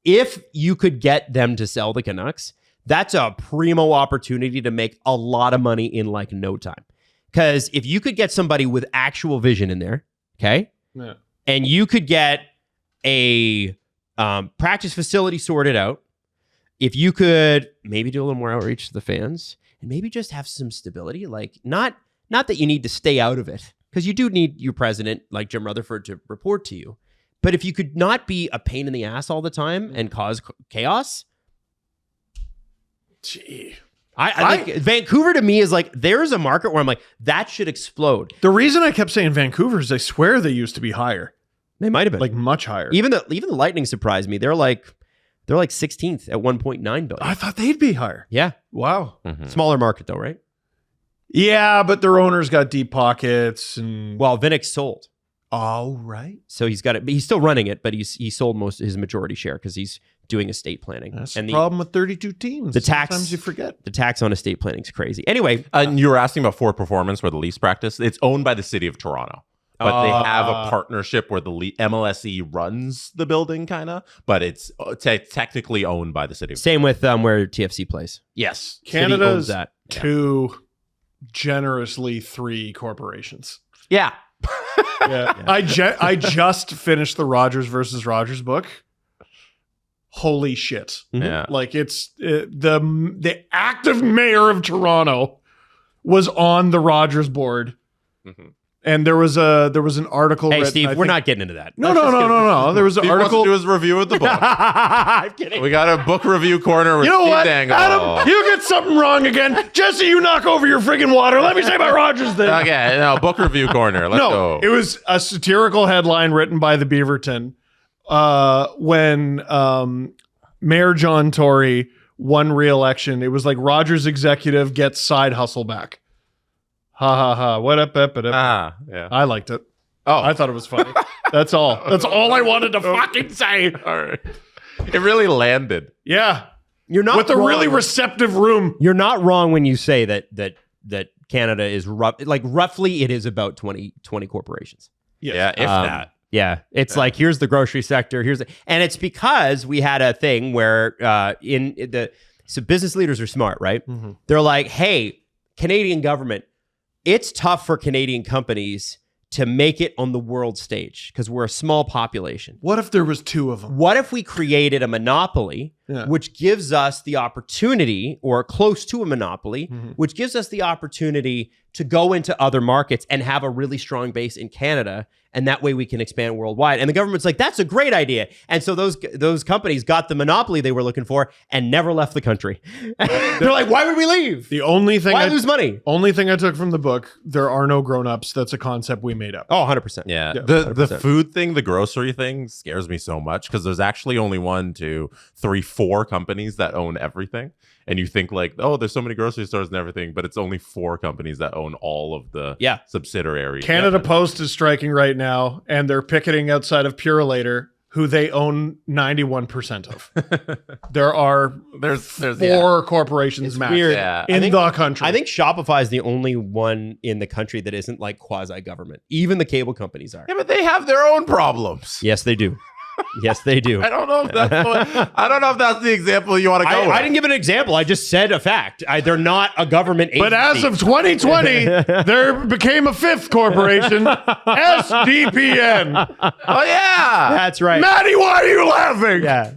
B: if you could get them to sell the Canucks, that's a primo opportunity to make a lot of money in like no time. Because if you could get somebody with actual vision in there, okay,
C: Yeah.
B: and you could get a practice facility sorted out, if you could maybe do a little more outreach to the fans and maybe just have some stability, like not that you need to stay out of it, because you do need your president like Jim Rutherford to report to you. But if you could not be a pain in the ass all the time and cause chaos,
C: Gee.
B: I think Vancouver to me is like, there's a market where I'm like, that should explode.
C: The reason I kept saying Vancouver is I swear they used to be higher,
B: They might have been
C: like much higher.
B: even the Lightning surprised me. They're like 16th at 1.9 billion.
C: I thought they'd be higher.
B: Yeah,
C: Wow.
B: smaller market though, right?
C: Yeah, but their owner's got deep pockets and
B: Well, Vinnick sold.
C: all right.
B: So he's got it, but he's still running it, but he sold most his majority share because he's doing estate planning.
C: That's
B: and
C: the problem with 32 teams.
B: the tax-
C: Sometimes you forget.
B: the tax on estate planning is crazy. Anyway,
D: And you were asking about Ford Performance, where the Leafs practice. It's owned by the city of Toronto, but they have a partnership where the MLSE runs the building, kind of. But it's technically owned by the city of
B: same with where TFC plays.
D: Yes.
B: City owns
C: Canada's
B: that.
C: two, generously three corporations.
D: Yeah.
C: Yeah. I just finished the Rogers versus Rogers book. Holy shit.
D: Yeah.
C: Like it's the active mayor of Toronto was on the Rogers board.
D: Mhm.
C: And there was an article
B: Hey,
C: written,
B: Steve,
C: I
B: we're
C: think-
B: not getting into that.
C: No. There was an
D: Steve wants
C: article.
D: to do his review of the book.
B: I'm kidding.
D: We got a book review corner with
C: You know
D: Steve
C: what,
D: Dangle.
C: Adam? You get something wrong again. Jesse, you knock over your friggin' water. Let me say about Rogers then.
D: Okay, no, book review corner. Let's go.
C: It was a satirical headline written by the Beaverton when Mayor John Tory won re-election. It was like Rogers executive gets side hustle back. Ha ha ha. What up?
D: Yeah.
C: I liked it.
D: Oh,
C: I thought it was funny. That's all. That's all I wanted to fucking say.
D: all right. It really landed.
C: Yeah.
B: You're not
C: With a
B: wrong.
C: really receptive room.
B: You're not wrong when you say that Canada is roughly it is about 20 corporations.
C: Yes.
D: Yeah, if that.
B: Yeah, it's like here's the grocery sector, and it's because we had a thing where so business leaders are smart, right?
C: Mm-hmm.
B: They're like, hey, Canadian government, it's tough for Canadian companies to make it on the world stage because we're a small population.
C: What if there was two of them?
B: What if we created a monopoly, which gives us the opportunity, or close to a monopoly, which gives us the opportunity to go into other markets and have a really strong base in Canada, and that way we can expand worldwide. And the government's like, that's a great idea. And so those companies got the monopoly they were looking for and never left the country. They're like, why would we leave?
C: The only thing
B: Why lose money?
C: Only thing I took from the book, there are no grown-ups. That's a concept we made up.
B: Oh, 100%.
D: Yeah.
C: Yeah,
D: The
B: 100%.
D: food thing, the grocery thing scares me so much because there's actually only 1, 2, 3, 4 companies that own everything. And you think like, oh, there's so many grocery stores and everything, but it's only 4 companies that own all of the subsidiaries.
C: Canada Post is striking right now, and they're picketing outside of Purolator, who they own 91% of. There's 4 corporations max in the country.
B: I think Shopify is the only one in the country that isn't like quasi-government. Even the cable companies are.
D: Yeah, but they have their own problems.
B: Yes, they do. Yes, they do.
D: I don't know if that's the example you want to go with.
B: I didn't give an example. I just said a fact. They're not a government agency.
C: But as of 2020, there became a 5th corporation, SDPN.
D: Oh, yeah.
B: That's right.
C: Maddie, why are you laughing?
B: Yeah.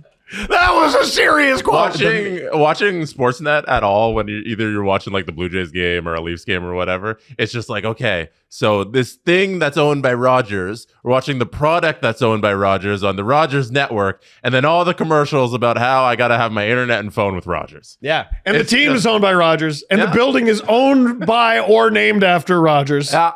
C: That was a serious question.
D: Watching Sportsnet at all when you're watching like the Blue Jays game or a Leafs game or whatever, it's just like, okay, so this thing that's owned by Rogers, we're watching the product that's owned by Rogers on the Rogers network, and then all the commercials about how I got to have my internet and phone with Rogers.
B: Yeah.
C: And the team is owned by Rogers, and the building is owned by or named after Rogers.
D: Yeah.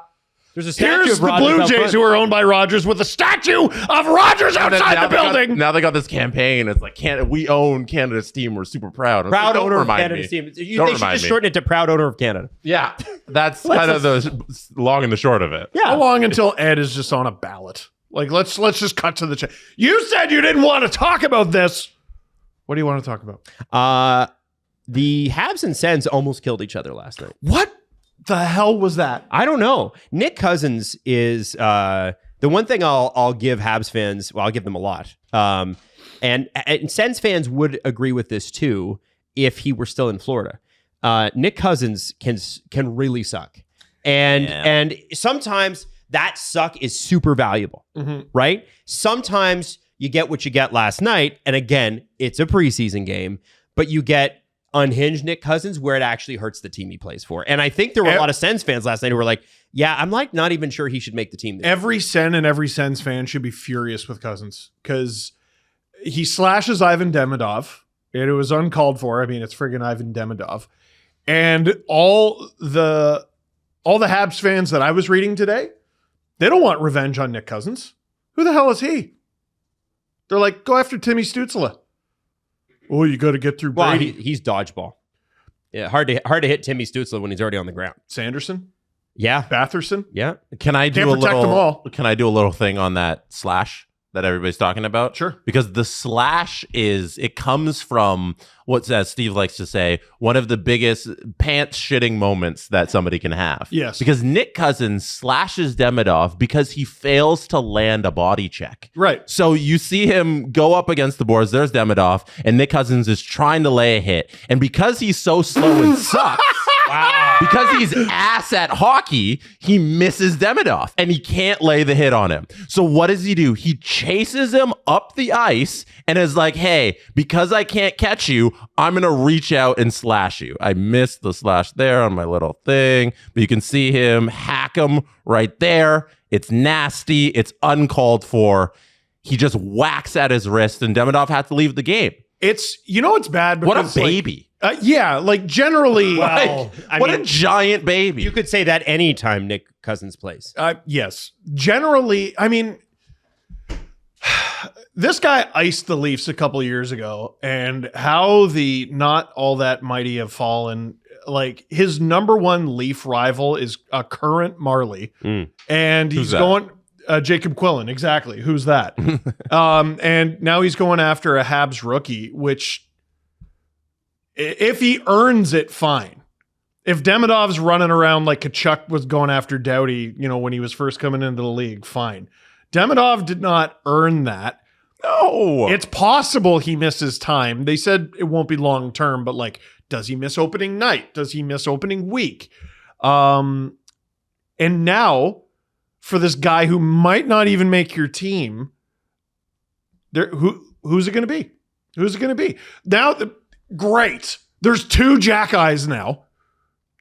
B: There's a statue
C: Here's
B: of
C: the
B: Rogers
C: Blue Jays who are owned by Rogers with a statue of Rogers outside the building.
D: Now they got this campaign. It's like, we own Canada's team. We're super proud.
B: Proud owner of Canada's team. They should just shorten it to proud owner of Canada.
D: Yeah. That's kind of the long and the short of it.
C: Yeah. How long until Ed is just on a ballot? Like, let's just cut to the chase. You said you didn't want to talk about this. What do you want to talk about?
B: The Habs and Sens almost killed each other last night.
C: What the hell was that?
B: I don't know. Nick Cousins is the one thing I'll give Habs fans. Well, I'll give them a lot. And Sens fans would agree with this too if he were still in Florida. Nick Cousins can really suck, and sometimes that suck is super valuable, right? Sometimes you get what you get last night, and again, it's a preseason game, but you get unhinged Nick Cousins where it actually hurts the team he plays for. And I think there were a lot of Sens fans last night who were like, yeah, I'm like not even sure he should make the team.
C: Every Sen and every Sens fan should be furious with Cousins because he slashes Ivan Demidov. And it was uncalled for. I mean, it's friggin' Ivan Demidov. And all the Habs fans that I was reading today, they don't want revenge on Nick Cousins. Who the hell is he? They're like, go after Timmy Stützle. Oh, you got to get through Brady.
B: Well, he's dodgeball. Yeah, hard to hit Timmy Stützle when he's already on the ground.
C: Sanderson?
B: Yeah.
C: Batherson?
B: Yeah.
D: Can I do
C: Can't protect them all.
D: Can I do a little thing on that slash that everybody's talking about?
C: Sure.
D: Because the slash it comes from what, as Steve likes to say, one of the biggest pants shitting moments that somebody can have.
C: Yes.
D: Because Nick Cousins slashes Demidov because he fails to land a body check.
C: Right.
D: So you see him go up against the boards. There's Demidov, and Nick Cousins is trying to lay a hit. And because he's so slow and sucks, because he's ass at hockey, he misses Demidov, and he can't lay the hit on him. So what does he do? He chases him up the ice and is like, hey, because I can't catch you, I'm going to reach out and slash you. I missed the slash there on my little thing, but you can see him hack him right there. It's nasty. It's uncalled for. He just whacks at his wrist, and Demidov had to leave the game.
C: It's bad because
D: What a baby.
C: Like generally.
B: Well,
D: what a giant baby.
B: You could say that anytime Nick Cousins plays.
C: Yes. Generally, I mean, this guy iced the Leafs a couple years ago, and how the not all that mighty have fallen. Like his number one Leaf rival is a current Marley, and he's going Jacob Quillen. Exactly, who's that? And now he's going after a Habs rookie, which if he earns it, fine. If Demidov's running around like Kachuk was going after Doughty, when he was first coming into the league, fine. Demidov did not earn that.
D: No.
C: It's possible he misses time. They said it won't be long term, but like, does he miss opening night? Does he miss opening week? And now, for this guy who might not even make your team, who's it going to be? Who's it going to be? Now, great. There's 2 Jack Eyes now.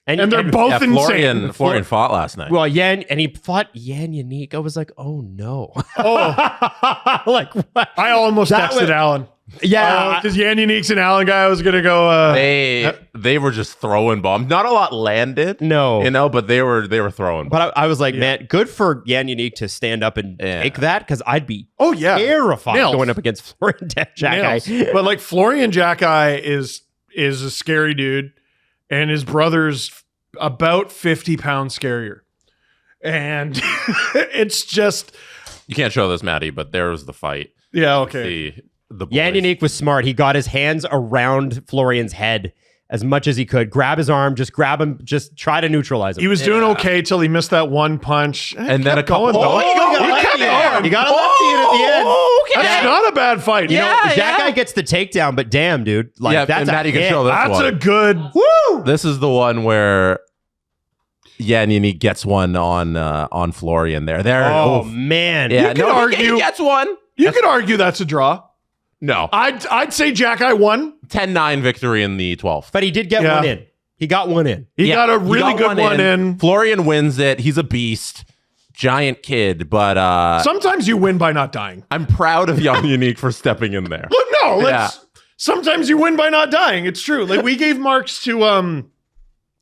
C: And they're both insane.
D: Florian fought last night.
B: Well, he fought Yan Yannick. I was like, oh no.
C: Oh.
B: Like what?
C: I almost texted Alan.
B: Yeah.
C: Because Yan Unique's an Allen guy. I was going to go.
D: They were just throwing bombs. Not a lot landed.
B: No.
D: But they were throwing bombs.
B: But I was like, man, good for Yan Unique to stand up and take that, because I'd be terrified going up against Florian Jackeye.
C: But like Florian Jackeye is a scary dude, and his brother's about 50 pounds scarier. And it's just...
D: You can't show this, Maddie, but there was the fight.
C: Yeah, okay.
D: The
B: Yan Unique was smart. He got his hands around Florian's head as much as he could. Grab his arm, just grab him, just try to neutralize him.
C: He was doing okay till he missed that one punch.
D: And then a couple...
C: He
B: got a lefty in at the end.
D: Okay.
C: That's not a bad fight.
B: That guy gets the takedown, but damn, dude. Like, that's
D: and Maddie
B: a
D: can
B: hit.
D: show this
C: That's
D: one.
C: a good...
B: Woo!
D: This is the one where Yan Unique gets one on Florian there.
B: Oh, man.
D: Yeah,
C: You could argue...
D: he gets one.
C: You could argue that's a draw.
D: No.
C: I'd say Jackeye won.
D: 10-9 victory in the 12th.
B: But he did get one in. He got one in.
C: He got a really good one in.
D: Florian wins it. He's a beast. Giant kid, but
C: sometimes you win by not dying.
D: I'm proud of Yan Unique for stepping in there.
C: Look, sometimes you win by not dying. It's true. Like, we gave marks to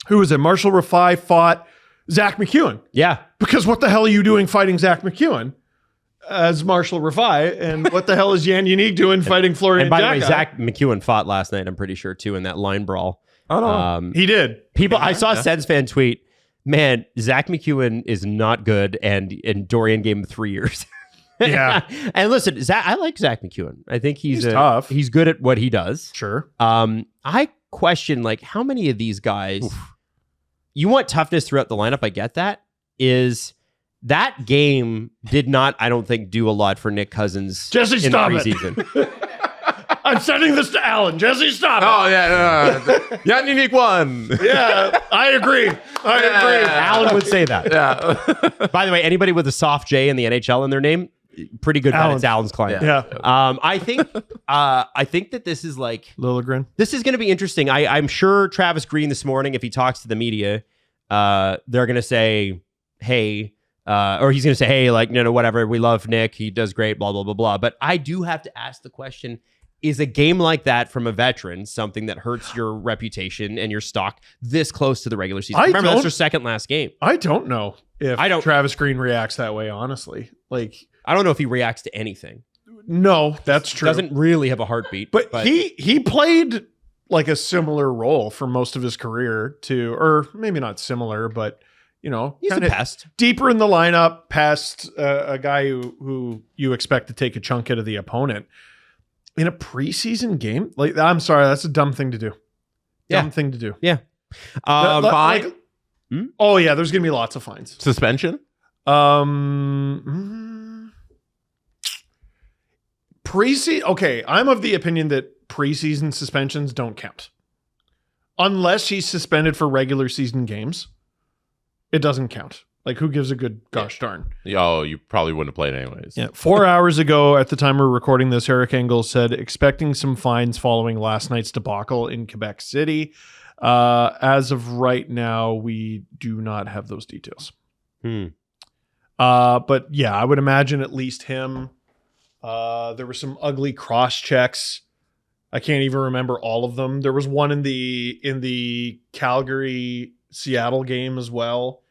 C: who was it? Marshall Rafai fought Zach McEwen.
B: Yeah.
C: Because what the hell are you doing fighting Zach McEwen as Marshall Rafai? And what the hell is Yan Unique doing fighting Florian
B: And by the way,
C: Jackeye?
B: Zach McEwen fought last night, I'm pretty sure, too, in that line brawl.
C: Oh, no. He did.
B: I saw a Sens fan tweet, man, Zach McEwen is not good, and Dorian gave him 3 years.
C: Yeah.
B: And listen, I like Zach McEwen. I think he's
C: tough.
B: He's good at what he does.
C: Sure.
B: I question, like, how many of these guys... You want toughness throughout the lineup, I get that. That game did not, I don't think, do a lot for Nick Cousins
C: Jesse,
B: in the
C: stop
B: preseason.
C: I'm sending this to Alan. Jesse, stop
D: Oh, yeah. Yan Unique won.
C: Yeah, I agree.
B: Alan would say that.
D: Yeah.
B: By the way, anybody with a soft J in the NHL in their name, pretty good bet it's Alan's client.
C: Yeah.
B: I think that this is like...
C: Lilligren.
B: This is going to be interesting. I'm sure Travis Green this morning, if he talks to the media, they're going to say, hey... or he's going to say, hey, like, whatever, we love Nick, he does great, blah, blah, blah, blah. But I do have to ask the question, is a game like that from a veteran something that hurts your reputation and your stock this close to the regular season? Remember, that's your second last game.
C: I don't know if Travis Green reacts that way, honestly. Like,
B: I don't know if he reacts to anything.
C: No, that's true.
B: Doesn't really have a heartbeat.
C: But he played like a similar role for most of his career or maybe not similar, but...
B: he's a pest.
C: Deeper in the lineup, past a guy who you expect to take a chunk out of the opponent in a preseason game. Like, I'm sorry, that's a dumb thing to do. Dumb thing to do.
B: Yeah.
D: Fine.
C: Oh yeah, there's gonna be lots of fines.
D: Suspension.
C: Preseason. Okay, I'm of the opinion that preseason suspensions don't count unless he's suspended for regular season games. It doesn't count. Like, who gives a good gosh darn?
D: Oh, you probably wouldn't have played anyways.
C: Yeah. 4 hours ago, at the time we're recording this, Eric Engel said expecting some fines following last night's debacle in Quebec City. As of right now, we do not have those details. But yeah, I would imagine at least him. There were some ugly cross checks. I can't even remember all of them. There was one in the Calgary Seattle game as well.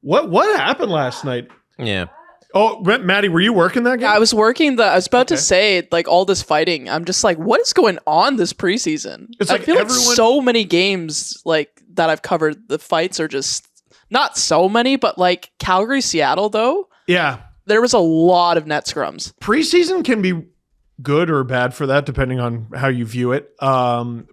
C: What happened last night?
D: Yeah.
C: Oh, Maddie, were you working that game?
E: I was working I was about to say, like, all this fighting. I'm just like, what is going on this preseason?
C: It's
E: I
C: like
E: feel like so many games like that I've covered, the fights are just not so many, but like Calgary, Seattle, though.
C: Yeah.
E: There was a lot of net scrums.
C: Preseason can be good or bad for that, depending on how you view it,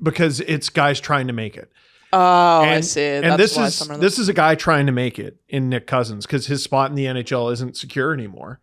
C: because it's guys trying to make it.
E: Oh, I see.
C: And this is a guy trying to make it in Nick Cousins because his spot in the NHL isn't secure anymore.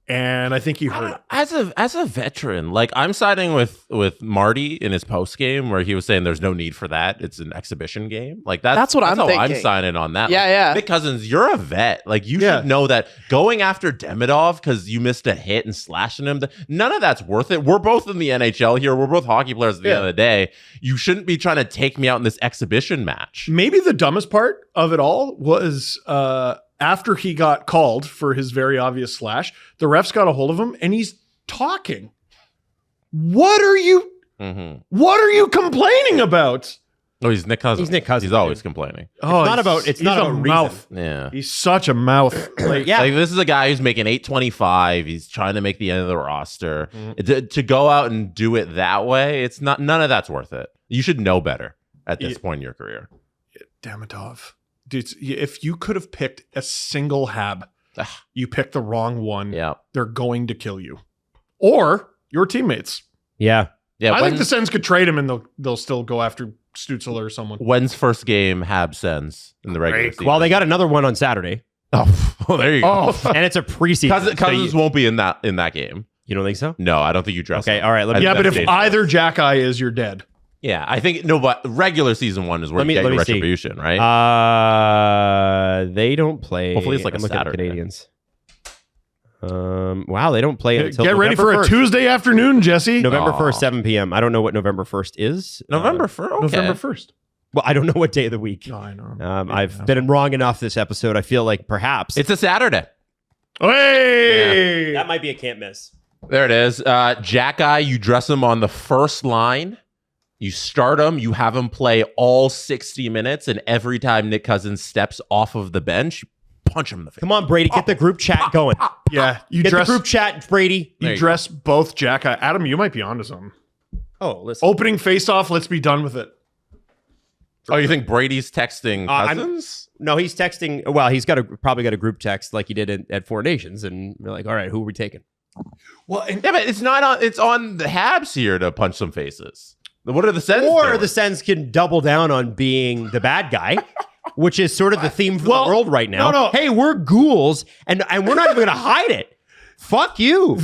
C: And I think he hurt it.
D: As a veteran, like, I'm siding with Marty in his post game where he was saying there's no need for that. It's an exhibition game. Like, that's
E: what I'm
D: how
E: thinking.
D: I'm signing on that.
E: Yeah,
D: like,
E: yeah.
D: Nick Cousins, you're a vet. Like, you should know that going after Demidov because you missed a hit and slashing him, none of that's worth it. We're both in the NHL here. We're both hockey players at the end of the day. You shouldn't be trying to take me out in this exhibition match.
C: Maybe the dumbest part of it all was after he got called for his very obvious slash, the refs got a hold of him and he's talking. What are you complaining about?
D: Oh, he's Nick Cousins.
B: He's Nick Cousins,
D: He's always
B: dude.
D: complaining.
C: Oh,
B: It's not about
C: mouth.
D: Yeah.
C: He's such a mouth. Like,
B: Yeah.
D: Like, this is a guy who's making $825. He's trying to make the end of the roster. To go out and do it that way, it's not. None of that's worth it. You should know better at this point in your career.
C: Damitov. Dude, if you could have picked a single Hab, you picked the wrong one.
D: Yeah.
C: They're going to kill you. Or your teammates.
B: Yeah.
D: Yeah.
C: I think the Sens could trade him and they'll still go after Stützle or someone.
D: When's first game Hab Sens in the regular season?
B: Well, they got another one on Saturday.
D: Oh, there you go.
B: And it's a preseason.
D: Cousins won't be in that game.
B: You don't think so?
D: No, I don't think you dress
B: Okay,
D: him.
B: all right.
C: Yeah, but if either Jack Eye is, you're dead.
D: Yeah, I think but regular season one is where you get your retribution, right?
B: They don't play.
D: Hopefully it's like
B: I'm
D: a
B: looking at
D: Saturday.
B: Canadians. Wow, they don't play until
C: Get ready for
B: November
C: a
B: 1st.
C: Tuesday afternoon, Jesse.
B: November
D: Aw.
B: 1st, 7 p.m. I don't know what November 1st is.
D: November 1st. Okay.
C: November 1st.
B: Well, I don't know what day of the week.
C: No, I know.
B: I've been wrong enough this episode. I feel like perhaps
D: It's a Saturday.
C: Hey!
B: that might be a can't miss.
D: There it is. Jack Eye, you dress him on the first line. You start him. You have him play all 60 minutes. And every time Nick Cousins steps off of the bench, you punch him in the face.
B: Come on, Brady, get the group chat going.
C: Yeah, you
B: Get
C: dress
B: the group chat, Brady.
C: you dress both Jack Eye. Adam, you might be onto something.
B: Oh, listen.
C: Opening face-off, let's be done with it.
D: Oh, you think Brady's texting
B: I'm-
D: Cousins?
B: No, he's texting. Well, he's probably got a group text like he did at Four Nations, and we're like, all right, who are we taking?
C: Well, and
D: Yeah, but it's not on. It's on the Habs here to punch some faces. What are the Sens
B: Or
D: doing?
B: the Sens can double down on being the bad guy, which is sort of the theme for the world right now.
C: no.
B: Hey, we're ghouls, and we're not even going to hide it. Fuck you.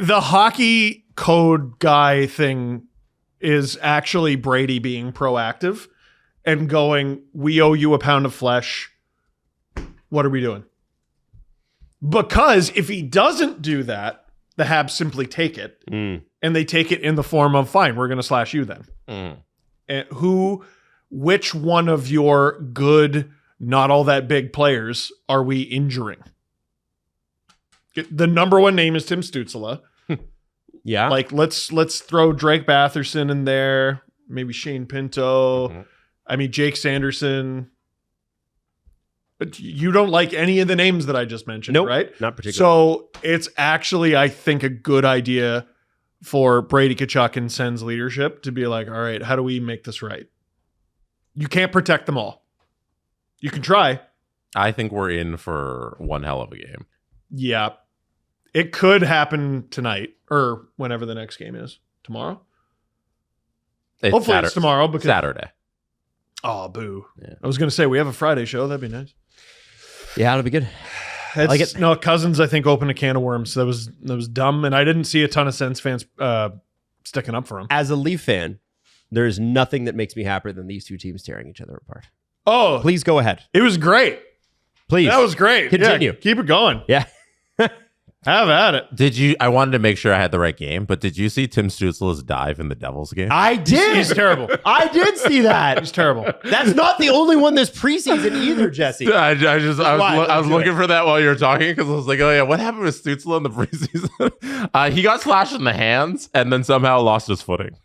C: the hockey code guy thing is actually Brady being proactive and going, we owe you a pound of flesh. What are we doing? Because if he doesn't do that, the Habs simply take it. And they take it in the form of, fine, we're going to slash you then. And which one of your good, not all that big players are we injuring? The number one name is Tim Stützle.
B: Yeah.
C: Like, let's throw Drake Batherson in there. Maybe Shane Pinto. I mean, Jake Sanderson. But you don't like any of the names that I just mentioned,
B: Nope,
C: right?
B: not particularly.
C: So it's actually, I think, a good idea for Brady Tkachuk and Sens leadership to be like, all right, how do we make this right? You can't protect them all. You can try.
D: I think we're in for one hell of a game.
C: Yeah. It could happen tonight or whenever the next game is. Tomorrow? Hopefully it's tomorrow because
D: Saturday.
C: Oh, boo.
D: Yeah.
C: I was going to say we have a Friday show. That'd be nice.
B: Yeah, it'll be good. like it.
C: No, Cousins, I think, opened a can of worms. That was dumb. And I didn't see a ton of Sens fans sticking up for him.
B: As a Leaf fan, there's nothing that makes me happier than these two teams tearing each other apart.
C: Oh,
B: Please go ahead.
C: it was great.
B: Please.
C: That was great.
B: Continue.
C: Yeah, keep it going.
B: Yeah.
C: Have at it.
D: I wanted to make sure I had the right game, but did you see Tim Stützle's dive in the Devils game?
B: I did.
C: He's terrible.
B: I did see that.
C: He's terrible.
B: That's not the only one this preseason either, Jesse.
D: I was
B: do
D: looking
B: it.
D: for that while you were talking because I was like, oh yeah, what happened with Stützle in the preseason? He got slashed in the hands and then somehow lost his footing.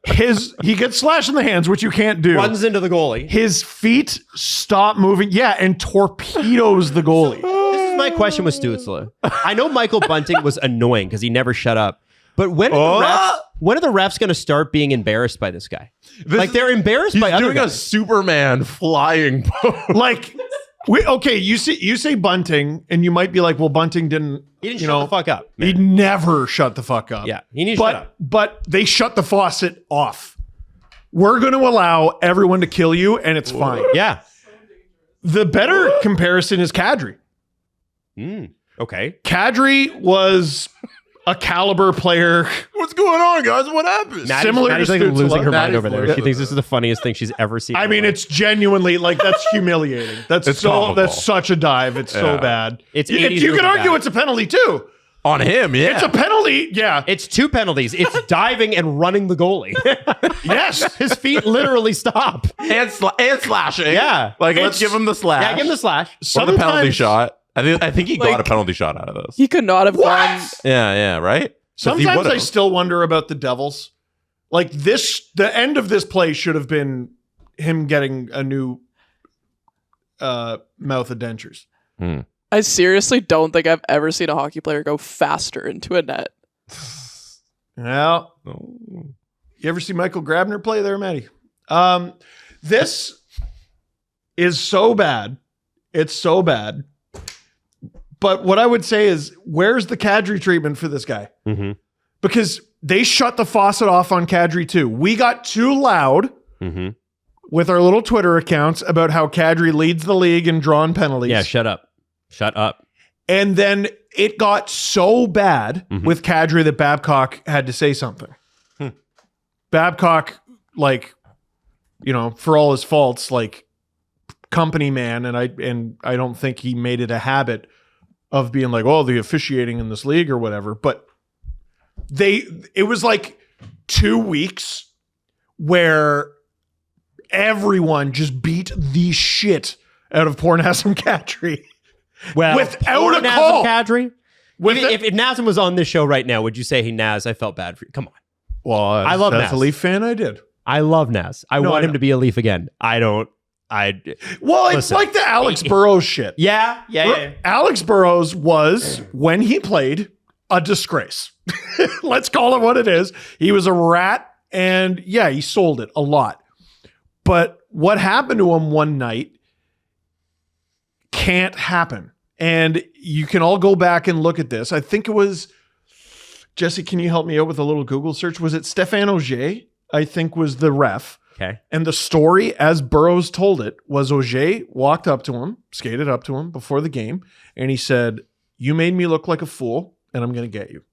C: He gets slashed in the hands, which you can't do.
B: Runs into the goalie.
C: His feet stop moving. Yeah, and torpedoes the goalie.
B: This is my question with Stützle. I know Michael Bunting was annoying because he never shut up. But when are the refs going to start being embarrassed by this guy? They're embarrassed by other
D: doing a
B: guys.
D: Superman flying pose.
C: Like, you say Bunting, and you might be like, well, Bunting didn't.
B: He didn't shut the fuck up.
C: He never shut the fuck up.
B: Yeah, he needs to shut up.
C: But they shut the faucet off. We're going to allow everyone to kill you, and it's fine.
B: Yeah.
C: The better comparison is Kadri.
B: Okay.
C: Kadri was a caliber player.
D: What's going on, guys? What happened?
C: Similar
B: Maddie's
C: to
B: like
C: Stützle.
B: losing her
C: That
B: mind
C: is
B: over there.
C: hilarious.
B: She thinks this is the funniest thing she's ever seen.
C: I mean, it's genuinely like that's humiliating.
D: It's comical.
C: That's such a dive. It's so bad.
B: It's
C: you
B: 80s
C: can
B: movie
C: argue
B: bad.
C: it's a penalty too.
D: On him, yeah.
C: It's a penalty. Yeah.
B: It's two penalties. It's diving and running the goalie.
C: Yes.
B: His feet literally stop.
D: and slashing.
B: Yeah.
D: Like,
C: It's-
D: let's give him the slash.
B: Yeah, give him the slash.
D: Or the penalty
C: Sometimes-
D: shot. I think he got
E: Like-
D: a penalty shot out of this.
E: He could not have gone.
D: Yeah, right?
C: Sometimes I still wonder about the Devils. Like the end of this play should have been him getting a new mouth of dentures.
E: I seriously don't think I've ever seen a hockey player go faster into a net.
C: Well, you ever see Michael Grabner play there, Matty? This is so bad. It's so bad. But what I would say is, where's the Kadri treatment for this guy?
B: Mm-hmm.
C: Because they shut the faucet off on Kadri too. We got too loud with our little Twitter accounts about how Kadri leads the league in drawn penalties.
B: Yeah, shut up. Shut up. And
C: then it got so bad with Kadri that Babcock had to say something. Babcock, like, you know, for all his faults, like, company man, and I don't think he made it a habit of being like, oh, the officiating in this league or whatever. But it was like 2 weeks where everyone just beat the shit out of poor Nazem Kadri.
B: Well,
C: without a call.
B: Kadri? If Nazem was on this show right now, would you say, hey, Naz, I felt bad for you? Come on.
C: Well,
B: I love
C: Naz.
B: Naz.
C: As a Leaf fan, I did.
B: I love Naz. I want him to be a Leaf again. Well,
C: it's like the Alex Burrows shit.
B: Yeah.
C: Alex Burrows was, when he played, a disgrace. Let's call it what it is. He was a rat, and yeah, he sold it a lot. But what happened to him one night can't happen. And you can all go back and look at this. I think it was, Jesse, can you help me out with a little Google search? Was it Stéphane Auger, I think, was the ref.
B: Okay.
C: And the story, as Burrows told it, was Auger walked up to him, skated up to him before the game, and he said, you made me look like a fool, and I'm going to get you.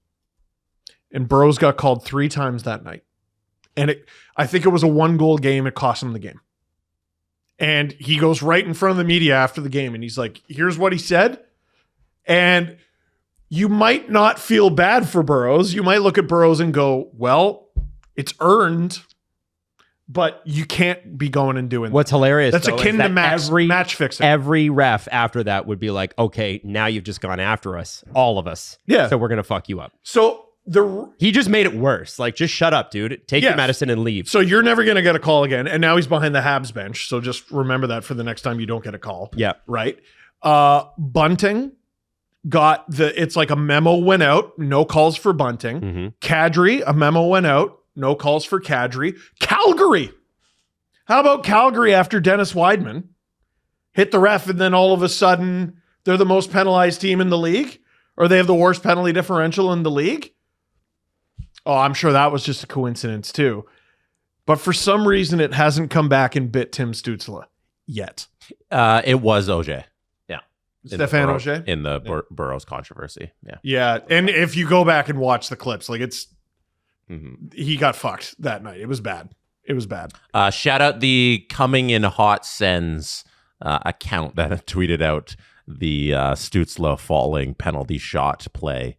C: And Burrows got called 3 times that night. And I think it was a 1-goal game. It cost him the game. And he goes right in front of the media after the game, and he's like, here's what he said. And you might not feel bad for Burrows. You might look at Burrows and go, well, it's earned. But you can't be going and doing
B: What's
C: that.
B: hilarious,
C: That's
B: though,
C: akin to match fixing.
B: Every ref after that would be like, okay, now you've just gone after us, all of us.
C: Yeah.
B: So we're going to fuck you up.
C: So
B: he just made it worse. Like, just shut up, dude. Take your medicine and leave.
C: So you're never going to get a call again. And now he's behind the Habs bench. So just remember that for the next time you don't get a call.
B: Yeah.
C: Right? Bunting got it's like a memo went out. No calls for Bunting. Kadri, a memo went out. No calls for Kadri. Calgary. How about Calgary after Dennis Weidman hit the ref and then all of a sudden they're the most penalized team in the league? Or they have the worst penalty differential in the league? Oh, I'm sure that was just a coincidence too. But for some reason, it hasn't come back and bit Tim Stützle yet.
D: It was OJ. Yeah.
C: Stéphane Auger?
D: In the Burrows controversy. Yeah.
C: Yeah. And if you go back and watch the clips, like he got fucked that night. It was bad. It was bad.
D: Shout out the Coming in Hot Sends account that tweeted out the Stützle falling penalty shot play.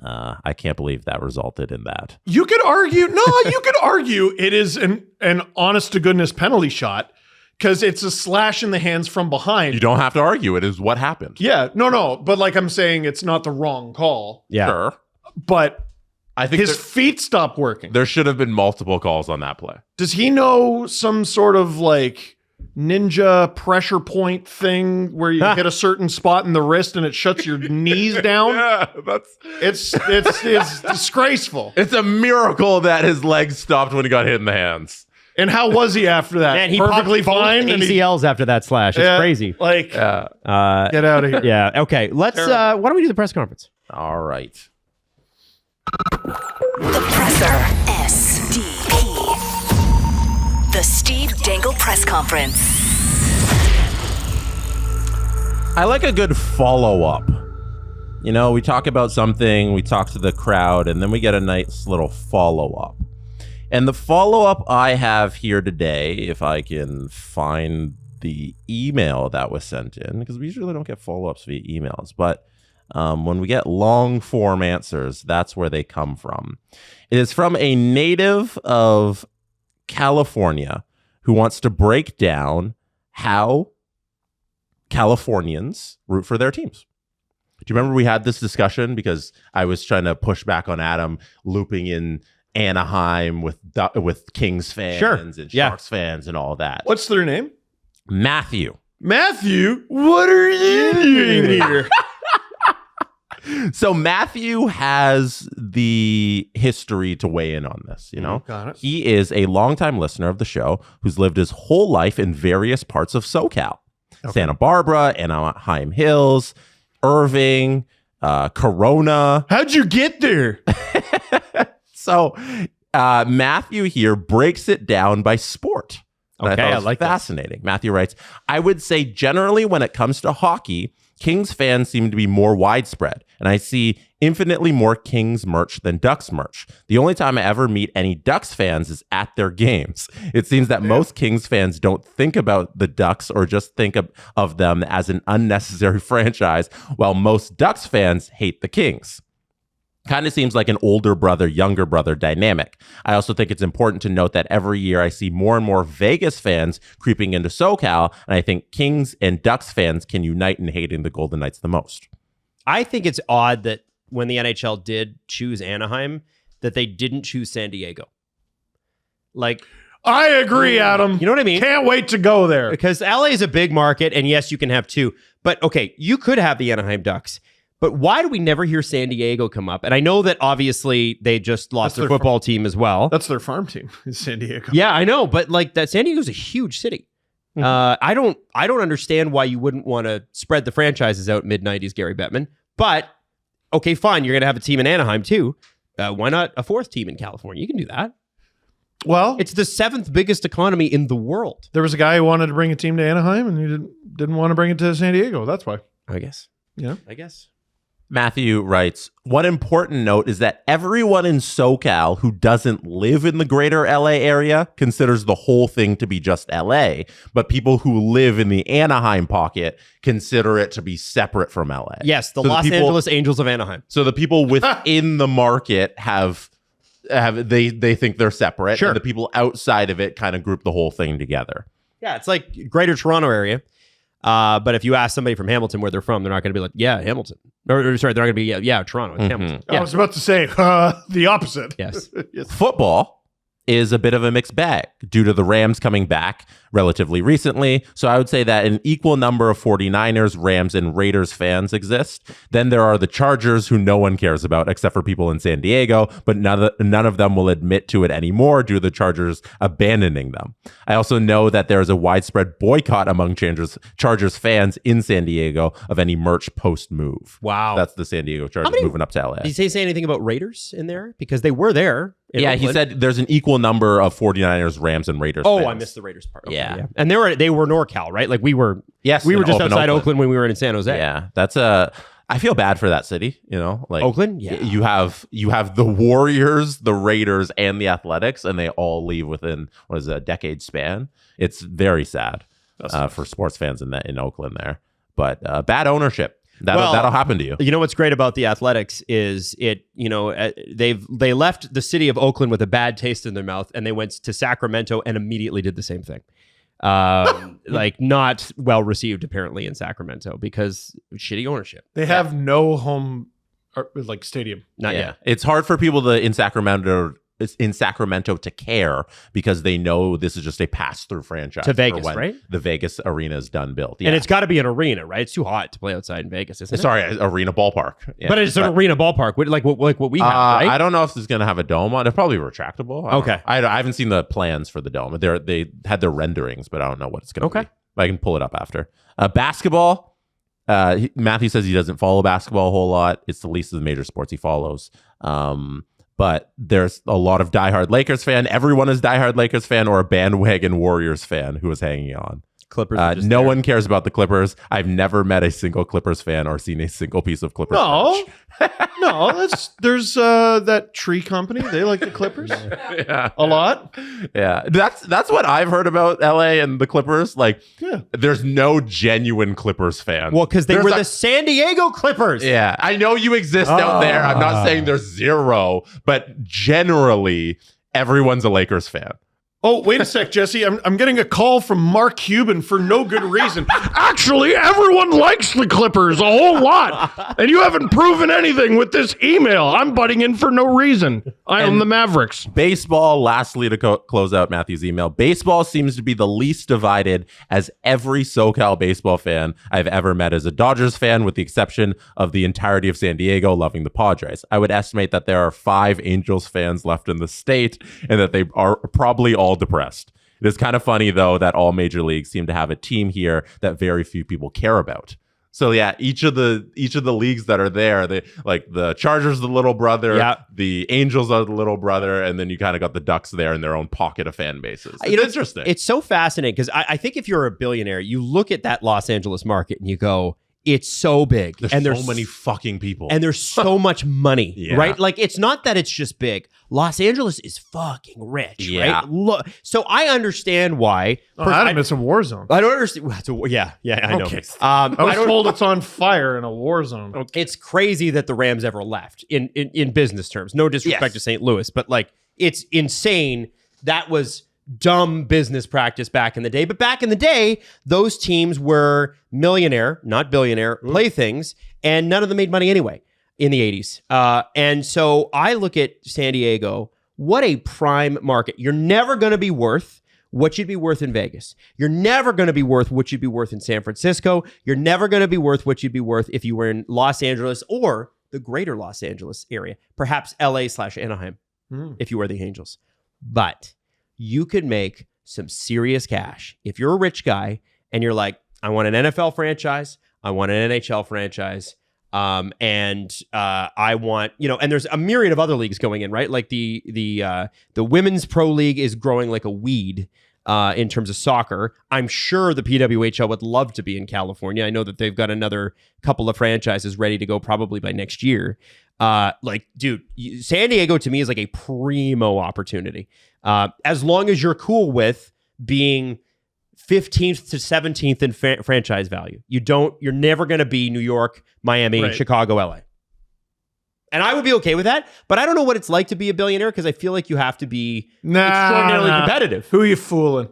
D: I can't believe that resulted in that.
C: You could argue it is an honest to goodness penalty shot because it's a slash in the hands from behind.
D: You don't have to argue. It is what happened.
C: Yeah. No. But like I'm saying, it's not the wrong call.
B: Yeah.
D: Sure.
C: But
D: I think
C: his feet stopped working.
D: There should have been multiple calls on that play.
C: Does he know some sort of like ninja pressure point thing where you hit a certain spot in the wrist and it shuts your knees down?
D: Yeah,
C: it's disgraceful.
D: It's a miracle that his legs stopped when he got hit in the hands.
C: And how was he after that?
B: Man, he
C: perfectly
B: popped
C: fine.
B: ACLs after that slash. It's crazy.
C: Like, get out of here.
B: Yeah. Okay. Let's. Why don't we do the press conference?
D: All right.
A: The Presser. SDP. The Steve Dangle Press Conference.
D: I like a good follow-up. You know, we talk about something, we talk to the crowd, and then we get a nice little follow-up. And the follow-up I have here today, if I can find the email that was sent in, because we usually don't get follow-ups via emails, but when we get long-form answers, that's where they come from. It is from a native of California who wants to break down how Californians root for their teams. Do you remember we had this discussion because I was trying to push back on Adam looping in Anaheim with Kings fans and Sharks fans and all that.
C: What's their name?
D: Matthew.
C: Matthew, what are you doing here?
D: So Matthew has the history to weigh in on this, you know?
C: Got it.
D: He is a longtime listener of the show who's lived his whole life in various parts of SoCal. Okay. Santa Barbara, Anaheim Hills, Irving, Corona.
C: How'd you get there?
D: So Matthew here breaks it down by sport.
B: Okay, I like
D: fascinating. This. Matthew writes, I would say generally when it comes to hockey, Kings fans seem to be more widespread, and I see infinitely more Kings merch than Ducks merch. The only time I ever meet any Ducks fans is at their games. It seems that most Kings fans don't think about the Ducks or just think of them as an unnecessary franchise, while most Ducks fans hate the Kings. Kind of seems like an older brother, younger brother dynamic. I also think it's important to note that every year I see more and more Vegas fans creeping into SoCal, and I think Kings and Ducks fans can unite in hating the Golden Knights the most.
B: I think it's odd that when the NHL did choose Anaheim, that they didn't choose San Diego. Like,
C: I agree, Adam.
B: You know what I mean?
C: Can't wait to go there.
B: Because LA is a big market, and yes, you can have two. But okay, you could have the Anaheim Ducks. But why do we never hear San Diego come up? And I know that obviously they just lost their football team as well.
C: That's their farm team, is San Diego.
B: Yeah, I know, but like that, San Diego's a huge city. Mm-hmm. I don't understand why you wouldn't want to spread the franchises out mid-90s, Gary Bettman. But okay, fine, you're gonna have a team in Anaheim too. Why not a fourth team in California? You can do that.
C: Well,
B: it's the 7th biggest economy in the world.
C: There was a guy who wanted to bring a team to Anaheim, and he didn't want to bring it to San Diego. That's why.
B: I guess.
C: Yeah,
B: I guess.
D: Matthew writes, one important note is that everyone in SoCal who doesn't live in the greater LA area considers the whole thing to be just LA, but people who live in the Anaheim pocket consider it to be separate from LA.
B: Yes, the Los Angeles Angels of Anaheim.
D: So the people within the market they think they're separate,
B: sure.
D: And the people outside of it kind of group the whole thing together.
B: Yeah, it's like greater Toronto area. But if you ask somebody from Hamilton where they're from, they're not going to be like, yeah, Hamilton. Or sorry, they're not going to be, yeah, Toronto. It's Hamilton. Yeah.
C: I was about to say the opposite.
B: Yes.
C: Yes.
D: Football is a bit of a mixed bag due to the Rams coming back relatively recently. So I would say that an equal number of 49ers, Rams, and Raiders fans exist. Then there are the Chargers, who no one cares about except for people in San Diego, but none of them will admit to it anymore due to the Chargers abandoning them. I also know that there is a widespread boycott among Chargers fans in San Diego of any merch post-move.
B: Wow.
D: That's the San Diego Chargers moving up to LA.
B: Did he say anything about Raiders in there? Because they were there.
D: Yeah, Oakland. He said there's an equal number of 49ers, Rams, and Raiders fans.
B: I missed the Raiders part. Okay,
D: yeah.
B: And they were NorCal, right? Like we were just outside Oakland when we were in San Jose.
D: Yeah, I feel bad for that city, you know? Like
B: Oakland? Yeah.
D: You have the Warriors, the Raiders, and the Athletics, and they all leave within a decade span. It's very sad for sports fans in Oakland there. But bad ownership. That'll happen to you.
B: You know what's great about the Athletics is they left the city of Oakland with a bad taste in their mouth, and they went to Sacramento and immediately did the same thing. Like not well received apparently in Sacramento because shitty ownership.
C: They have no home stadium.
B: Not yet.
D: It's hard for people in Sacramento to care because they know this is just a pass-through franchise
B: to Vegas, right?
D: The Vegas arena is done built,
B: and it's got to be an arena, right? It's too hot to play outside in Vegas, isn't it?
D: Sorry, arena ballpark. Yeah.
B: But it's an arena ballpark, like what we have, right?
D: I don't know if it's going to have a dome on. They're probably retractable. I haven't seen the plans for the dome. They had their renderings, but I don't know what it's going to be. I can pull it up after. Basketball. Matthew says he doesn't follow basketball a whole lot. It's the least of the major sports he follows. But there's a lot of diehard Lakers fan. Everyone is diehard Lakers fan or a bandwagon Warriors fan who is hanging on.
B: Clippers.
D: No one cares about the Clippers. I've never met a single Clippers fan or seen a single piece of Clippers merch.
C: No, there's that tree company. They like the Clippers a lot.
D: Yeah, that's what I've heard about LA and the Clippers. Like, there's no genuine Clippers fan.
B: Well, because they were the San Diego Clippers.
D: Yeah, I know you exist out there. I'm not saying there's zero, but generally everyone's a Lakers fan.
C: Oh, wait a sec, Jesse. I'm getting a call from Mark Cuban for no good reason. Actually, everyone likes the Clippers a whole lot. And you haven't proven anything with this email. I'm butting in for no reason. I own the Mavericks.
D: Baseball, lastly, to close out Matthew's email. Baseball seems to be the least divided as every SoCal baseball fan I've ever met is a Dodgers fan, with the exception of the entirety of San Diego loving the Padres. I would estimate that there are 5 Angels fans left in the state and that they are probably all depressed. It is kind of funny, though, that all major leagues seem to have a team here that very few people care about. So yeah, each of the leagues that are there, they like the Chargers, the little brother, the Angels are the little brother, and then you kind of got the Ducks there in their own pocket of fan bases. It's interesting.
B: It's so fascinating because I think if you're a billionaire, you look at that Los Angeles market and you go, it's so big.
D: There's so many fucking people.
B: And there's so much money, right? Like, it's not that it's just big. Los Angeles is fucking rich, right? Look, so I understand why.
C: It's a war zone.
B: I don't understand. I know.
C: Okay. I was told it's on fire in a war zone.
B: Okay. It's crazy that the Rams ever left in business terms. No disrespect to St. Louis, but like, it's insane. That was dumb business practice back in the day. But back in the day, those teams were millionaire, not billionaire, playthings, and none of them made money anyway in the 80s. And so I look at San Diego, what a prime market. You're never going to be worth what you'd be worth in Vegas. You're never going to be worth what you'd be worth in San Francisco. You're never going to be worth what you'd be worth if you were in Los Angeles or the greater Los Angeles area, perhaps LA/Anaheim, if you were the Angels. But you could make some serious cash if you're a rich guy and you're like, I want an NFL franchise, I want an NHL franchise, and I want, and there's a myriad of other leagues going in, right? Like the women's pro league is growing like a weed in terms of soccer. I'm sure the PWHL would love to be in California. I know that they've got another couple of franchises ready to go probably by next year. San Diego to me is like a primo opportunity. As long as you're cool with being 15th to 17th in franchise value. You're never going to be New York, Miami, Chicago, LA. And I would be okay with that, but I don't know what it's like to be a billionaire because I feel like you have to be extraordinarily competitive.
C: Who are you fooling?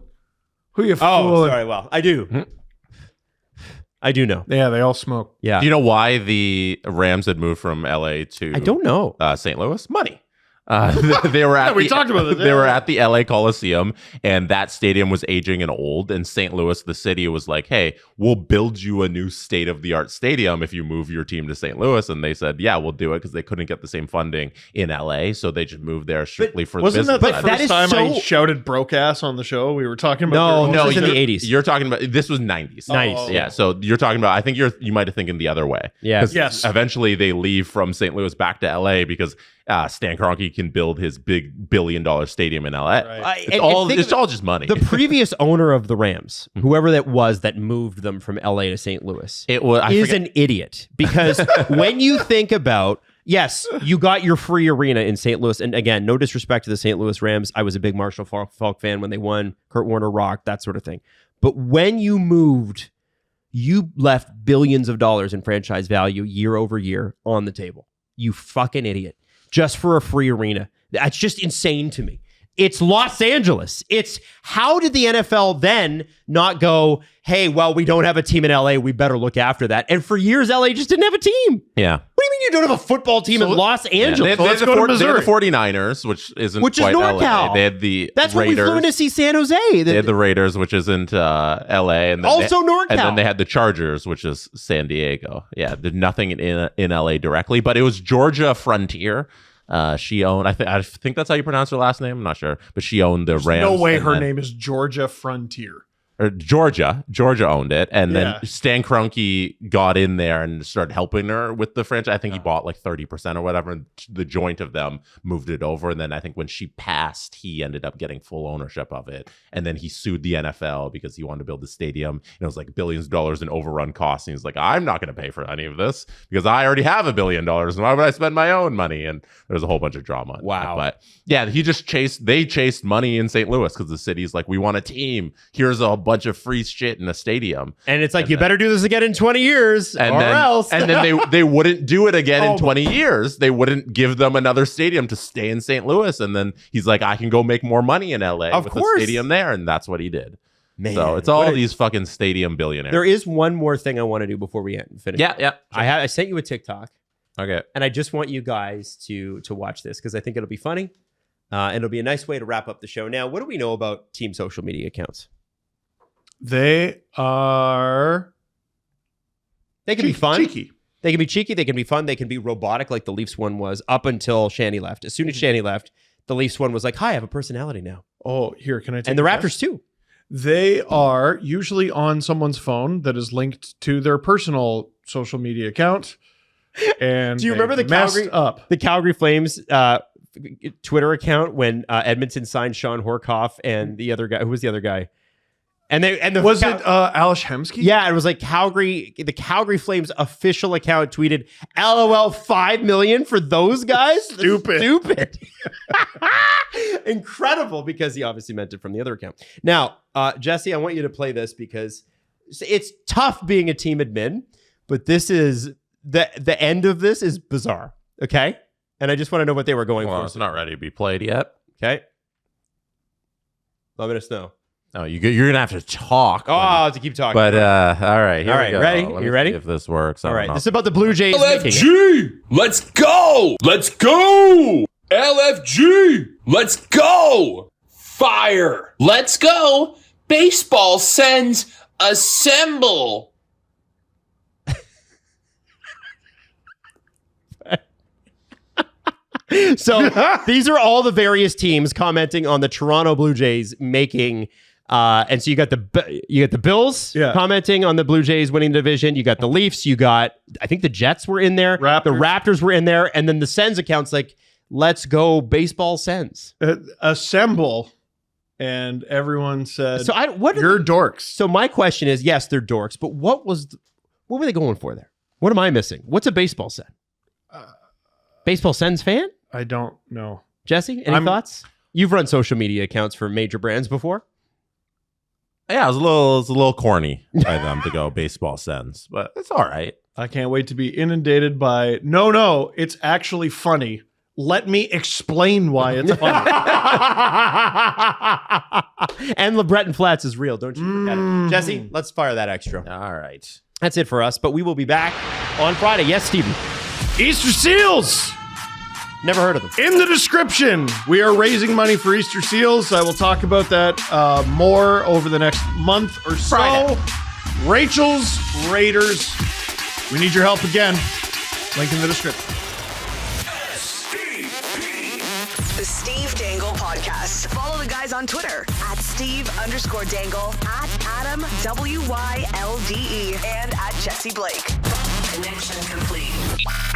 B: Oh, sorry. Well, I do. I do know.
C: Yeah, they all smoke.
B: Yeah.
D: Do you know why the Rams had moved from LA to
B: I don't know.
D: St. Louis? Money. They were at
C: talked about this.
D: They were at the LA Coliseum, and that stadium was aging and old. And St. Louis, the city, was like, "Hey, we'll build you a new state-of-the-art stadium if you move your team to St. Louis." And they said, "Yeah, we'll do it," because they couldn't get the same funding in LA, so they just moved there strictly for the business.
C: Wasn't that the first time I shouted "broke ass" on the show? We were talking about
B: no, this was in the 80s.
D: You're talking about this was 90s. Yeah. So you're talking about. I think you might have thinking the other way.
B: Yeah.
C: Yes.
D: Eventually, they leave from St. Louis back to LA because Stan Kroenke can build his big $1 billion stadium in LA.
C: Right.
D: It's all just money.
B: The previous owner of the Rams, whoever that was that moved them from LA to St. Louis, is an idiot. Because when you think about, yes, you got your free arena in St. Louis. And again, no disrespect to the St. Louis Rams. I was a big Marshall Faulk fan when they won. Kurt Warner rocked, that sort of thing. But when you moved, you left billions of dollars in franchise value year over year on the table. You fucking idiot. Just for a free arena. That's just insane to me. It's Los Angeles. It's how did the NFL then not go, hey, well, we don't have a team in LA. We better look after that. And for years, LA just didn't have a team.
D: Yeah.
B: What do you mean you don't have a football team in Los Angeles?
D: They had the 49ers, which isn't
B: which
D: quite
B: is NorCal.
D: LA. They had the
B: That's
D: Raiders.
B: when we flew in to see San Jose.
D: They had the Raiders, which isn't LA. And then
B: also NorCal.
D: And then they had the Chargers, which is San Diego. Yeah, did nothing in LA directly, but it was Georgia Frontier. She owned, I think that's how you pronounce her last name. I'm not sure, but she owned the Rams.
C: No way her name is Georgia Frontier.
D: Or Georgia owned it, and then Stan Kroenke got in there and started helping her with the franchise. I think he bought like 30% or whatever, and the joint of them moved it over. And then I think when she passed, he ended up getting full ownership of it. And then he sued the NFL because he wanted to build the stadium. And it was like billions of dollars in overrun costs. And he's like, I'm not going to pay for any of this because I already have $1 billion. And why would I spend my own money? And there's a whole bunch of drama.
B: Wow.
D: But yeah, they chased money in St. Louis because the city's like, we want a team. Here's a bunch bunch of free shit in the stadium.
B: And it's like, you better do this again in 20 years or else.
D: And then they wouldn't do it again in 20 years. They wouldn't give them another stadium to stay in St. Louis. And then he's like, I can go make more money in LA with a stadium there. And that's what he did.
B: Man,
D: so it's all these fucking stadium billionaires.
B: There is one more thing I want to do before we finish.
D: Yeah. Sure.
B: I sent you a TikTok.
D: Okay.
B: And I just want you guys to watch this because I think it'll be funny. And it'll be a nice way to wrap up the show. Now, what do we know about team social media accounts?
C: They can
B: be fun.
C: Cheeky.
B: They can be cheeky. They can be fun. They can be robotic like the Leafs one was up until Shanny left. As soon as Shanny left, the Leafs one was like, hi, I have a personality now.
C: Oh, here, can I take
B: And the Raptors too.
C: They are usually on someone's phone that is linked to their personal social media account. And
B: do you remember the Calgary Flames Twitter account when Edmonton signed Sean Horkoff and the other guy? Who was the other guy? And it
C: Alex Hemsky?
B: Yeah, it was like the Calgary Flames official account tweeted, LOL 5 million for those guys? Stupid. Incredible, because he obviously meant it from the other account. Now, Jesse, I want you to play this because it's tough being a team admin, but this is the end of this is bizarre. Okay? And I just want to know what they were going for.
D: It's not ready to be played yet.
B: Okay. Let us know.
D: No, you're gonna have to talk.
B: Oh, I have to keep talking.
D: But all right, here we go.
B: Ready?
D: You
B: ready?
D: If this works.
B: All right. This is about the Blue Jays.
F: LFG, let's go! Let's go! LFG, let's go! Fire! Let's go! Baseball sends assemble.
B: So these are all the various teams commenting on the Toronto Blue Jays making. And so you got the Bills commenting on the Blue Jays winning the division. You got the Leafs. You got, I think the Jets were in there. The Raptors were in there. And then the Sens accounts like, let's go baseball Sens.
C: Assemble. And everyone said,
B: so
C: you're dorks.
B: So my question is, yes, they're dorks. But what were they going for there? What am I missing? What's a baseball Sen? Baseball Sens fan?
C: I don't know.
B: Jesse, any thoughts? You've run social media accounts for major brands before.
D: Yeah, it was a little corny by them to go baseball Sens, but it's all right.
C: I can't wait to be inundated by, no, it's actually funny. Let me explain why it's funny.
B: And LeBreton Flats is real, don't you forget it. Jesse, let's fire that extra.
D: All right.
B: That's it for us, but we will be back on Friday. Yes, Steven.
C: Easter Seals!
B: Never heard of them.
C: In the description, we are raising money for Easter Seals. I will talk about that more over the next month or so.
B: Friday.
C: Rachel's Raiders. We need your help again. Link in the description.
A: The Steve Dangle Podcast. Follow the guys on Twitter at Steve_Dangle, at Adam WYLDE, and at Jesse Blake. Connection complete.